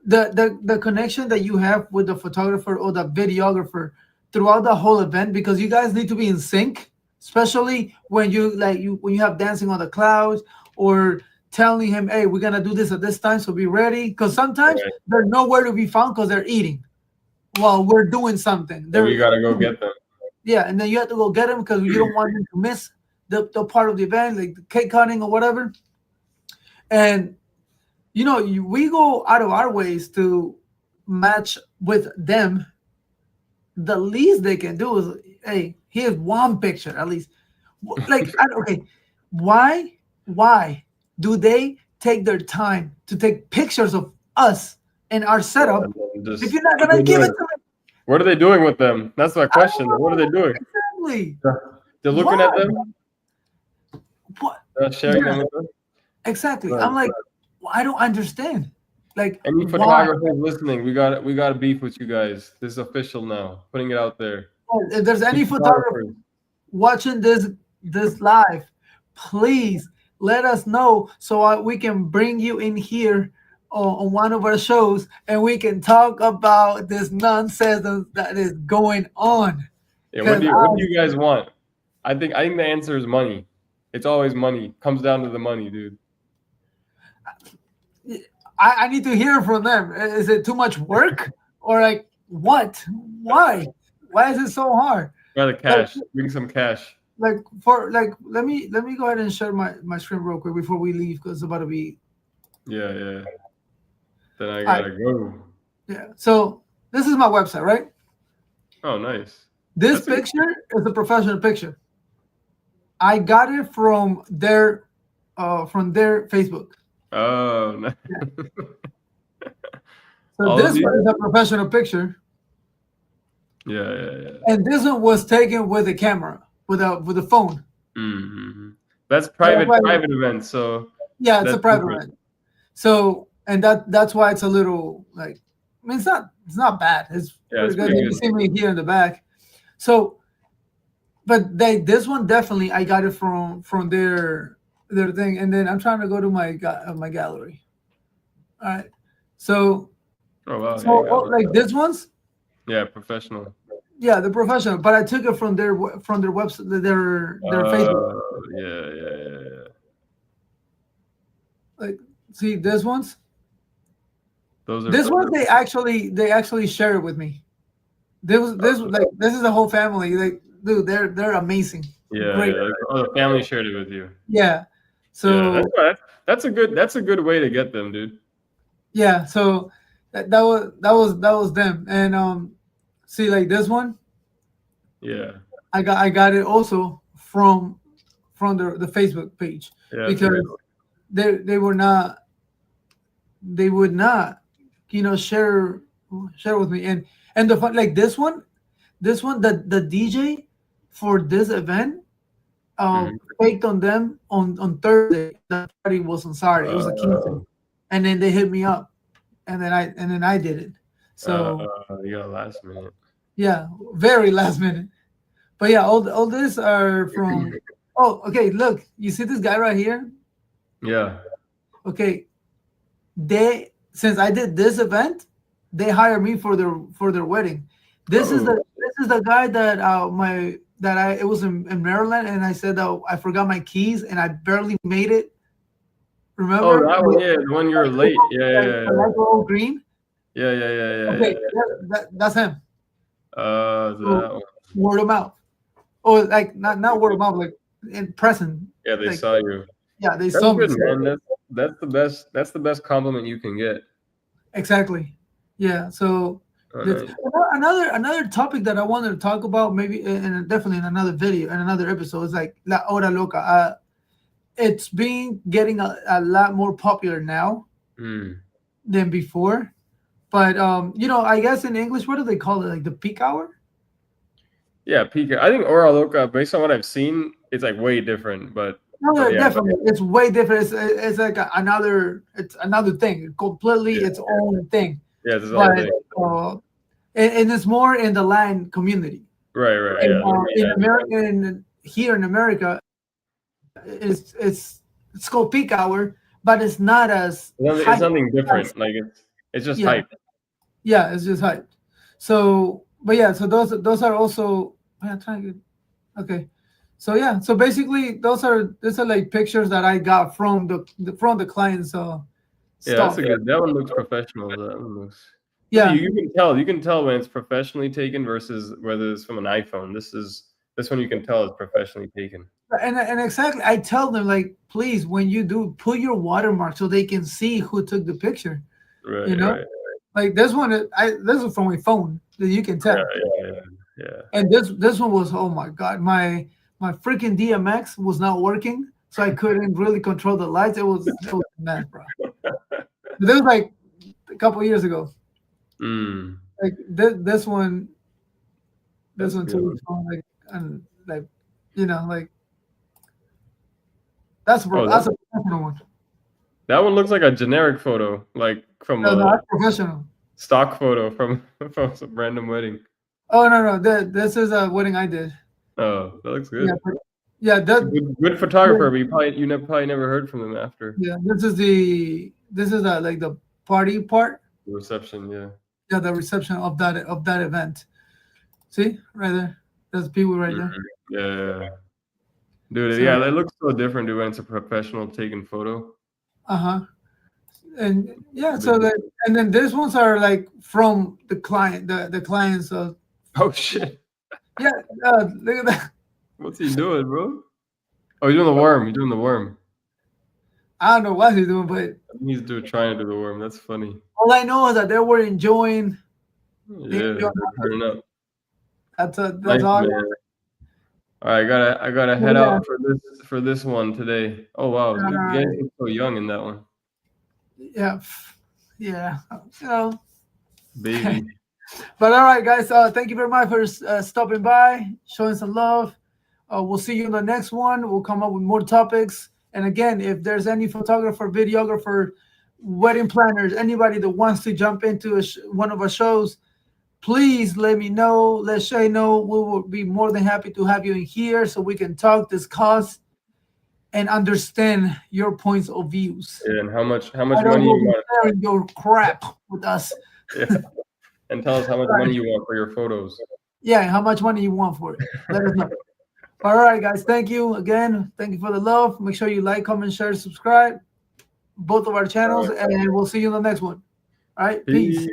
A: the connection that you have with the photographer or the videographer throughout the whole event, because you guys need to be in sync, especially when when you have dancing on the clouds or telling him, hey, we're gonna do this at this time, so be ready. Because sometimes
B: right.
A: they're nowhere to be found because they're eating while we're doing something.
B: And we gotta go get them.
A: Yeah, and then you have to go get them because you don't want them to miss the part of the event, like the cake cutting or whatever. And we go out of our ways to match with them. The least they can do is, hey, here's one picture at least. Like, okay, why do they take their time to take pictures of us and our setup if
B: Just
A: you're not gonna give it to them?
B: what are they doing with them? That's my question. What are they doing?
A: Exactly.
B: They're looking
A: Why?
B: at them.
A: What?
B: Sharing
A: Yeah,
B: them with them.
A: exactly.
B: Right.
A: I'm like, I don't understand. Like,
B: Any
A: why?
B: photographers listening, we got a beef with you guys. This is official now. Putting it out there.
A: If there's any
B: Any
A: photographer
B: photographers.
A: watching this live, please let us know so we can bring you in here on one of our shows and we can talk about this nonsense that is going on.
B: Yeah, what
A: Because
B: do you guys want? I think the answer is money. It's always money. Comes down to the money, dude.
A: I need to hear from them. Is it too much work or like what? Why? Why is it so hard?
B: Got the
A: Like,
B: cash. Bring some cash.
A: let me go ahead and share my screen real quick before we leave because it's about to be.
B: Yeah, yeah. Then I
A: All right,
B: gotta go.
A: yeah. So this is my website, right?
B: Oh, nice.
A: This
B: That's a good.
A: picture is a professional picture. I got it from their Facebook.
B: Oh, nice.
A: So
B: All of
A: this
B: these.
A: one is a professional picture,
B: Yeah, yeah, yeah.
A: and this one was taken with a camera, with a phone.
B: Mm-hmm. That's
A: So that's
B: private
A: why,
B: event. So
A: yeah, it's a
B: that's
A: private
B: different.
A: event. So and that's why it's a little like I mean it's not bad. It's
B: Yeah,
A: pretty
B: it's
A: good.
B: pretty
A: You
B: good.
A: see me here in the back. So but this one definitely I got it from their thing, and then I'm trying to go to my gallery. All right, so
B: Oh wow,
A: so
B: yeah, you got
A: oh, like this one's
B: yeah, professional.
A: yeah the professional, but I took it from their website, their Facebook.
B: Yeah, yeah, yeah, yeah.
A: Like see this ones,
B: Those are
A: this one
B: professional.
A: they actually share it with me. This is the whole family. Like dude, they're amazing,
B: Yeah,
A: great.
B: yeah. Like, oh, the family shared it with you.
A: Yeah,
B: Yeah,
A: so
B: that's a good way to get them, dude.
A: yeah, so that was them, and see like this one,
B: Yeah,
A: I got it also from the Facebook page
B: yeah, that's a good.
A: because they were not they would not share with me, and the fun like this one the DJ for this event
B: Mhm.
A: faked on them on Thursday. The party was on Saturday. It was a
B: Uh,
A: Kingston, and then they hit me up, and then I did it.
B: uh,
A: So
B: you got last minute.
A: yeah, very last minute. But yeah, all these are from. Oh, okay. Look, you see this guy right here?
B: Yeah.
A: Okay, they since I did this event, they hired me for their wedding.
B: Oh,
A: This is the guy that my that I it was in Maryland, and I said that I forgot my keys and I barely made it.
B: oh,
A: Remember?
B: that one. Yeah, the one you were late. Yeah, yeah,
A: The
B: yeah,
A: light all green.
B: yeah, yeah, yeah, yeah,
A: Okay,
B: yeah.
A: that's him. So
B: That one.
A: word of mouth, or like not word of mouth, like in present.
B: Yeah, they
A: Like
B: saw you.
A: yeah, they
B: That's
A: saw me.
B: good,
A: So
B: man. That's the best. That's the best compliment you can get.
A: exactly. Yeah. So
B: Oh,
A: that's
B: nice.
A: another topic that I wanted to talk about, maybe and definitely in another video and another episode is like La Hora Loca. It's been getting a lot more popular now
B: Mm.
A: than before. But I guess in English, what do they call it? Like the peak hour?
B: Yeah, Pika. I think Ora Loca, based on what I've seen, it's like way different.
A: No,
B: But
A: no,
B: yeah,
A: definitely. It's way different. It's like it's another thing, completely
B: yeah,
A: its own thing.
B: yeah, it's his own
A: But
B: thing.
A: and it's more in the Latin community.
B: Right, right,
A: And
B: yeah.
A: in American here in America, it's called peak hour, but it's not as
B: It's
A: hype
B: something
A: as
B: different. Like it's just
A: yeah,
B: hype.
A: yeah, it's just hype. So, but yeah, so those are also. I'm trying to get okay. So yeah, so basically those are like pictures that I got from the client's
B: Yeah, that's
A: stuff.
B: a good. That one looks professional. That one looks. But
A: Yeah,
B: you can tell. You can tell when it's professionally taken versus whether it's from an iPhone. This one you can tell is professionally taken.
A: and exactly. I tell them like, please, when you do, put your watermark so they can see who took the picture. You
B: Right,
A: know,
B: right.
A: like this one, this is from my phone that you can
B: Yeah,
A: tell.
B: yeah, yeah, yeah.
A: And this one was oh my god, my freaking DMX was not working, so I couldn't really control the lights. It was a mess, bro. But this was like a couple years ago.
B: Mm,
A: Like this
B: that's
A: one
B: good.
A: too was fun. Like and like like that's
B: Oh,
A: that's a professional one.
B: that one looks like a generic photo, like from
A: No,
B: a
A: that's professional.
B: stock photo from from some random wedding.
A: Oh no, this is a wedding I did.
B: Oh, that looks
A: Yeah,
B: good.
A: yeah,
B: It's a good photographer, but probably never heard from them after
A: yeah. This is like the party part.
B: the reception. Yeah.
A: Yeah, the reception of that event. See right there. There's people right
B: Mhm.
A: there.
B: Yeah, dude.
A: So
B: Yeah, it looks so different, dude, when it's a professional taken photo.
A: uh-huh. And yeah,
B: Big
A: so
B: difference.
A: and then these ones are like from the client, the clients
B: Oh shit!
A: yeah, look at that.
B: What's he doing, bro? Oh, he's doing the worm. He's doing the worm.
A: I don't know what he's doing, but
B: He's trying to do the worm. That's funny.
A: all I know is that they were enjoying.
B: Yeah, they're turning up.
A: That's
B: Nice,
A: all.
B: man. All right, I gotta head
A: Yeah,
B: out for this one today. Oh wow, you guys look so young in that one,
A: yeah, yeah. You know.
B: baby.
A: But all right, guys. Thank you very much for stopping by, showing some love. We'll see you in the next one. We'll come up with more topics. And again, if there's any photographer, videographer, wedding planners, anybody that wants to jump into one of our shows, please let me know. Let Shay know. We will be more than happy to have you in here so we can talk, discuss, and understand your points of views.
B: Yeah, and how much money you want?
A: Sharing your crap with us.
B: Yeah. And tell us how much money you want for your photos.
A: Yeah, how much money you want for it. Let us know. All right, guys. Thank you again. Thank you for the love. Make sure you like, comment, share, subscribe both of our channels, and we'll see you in the next one. All right. Peace.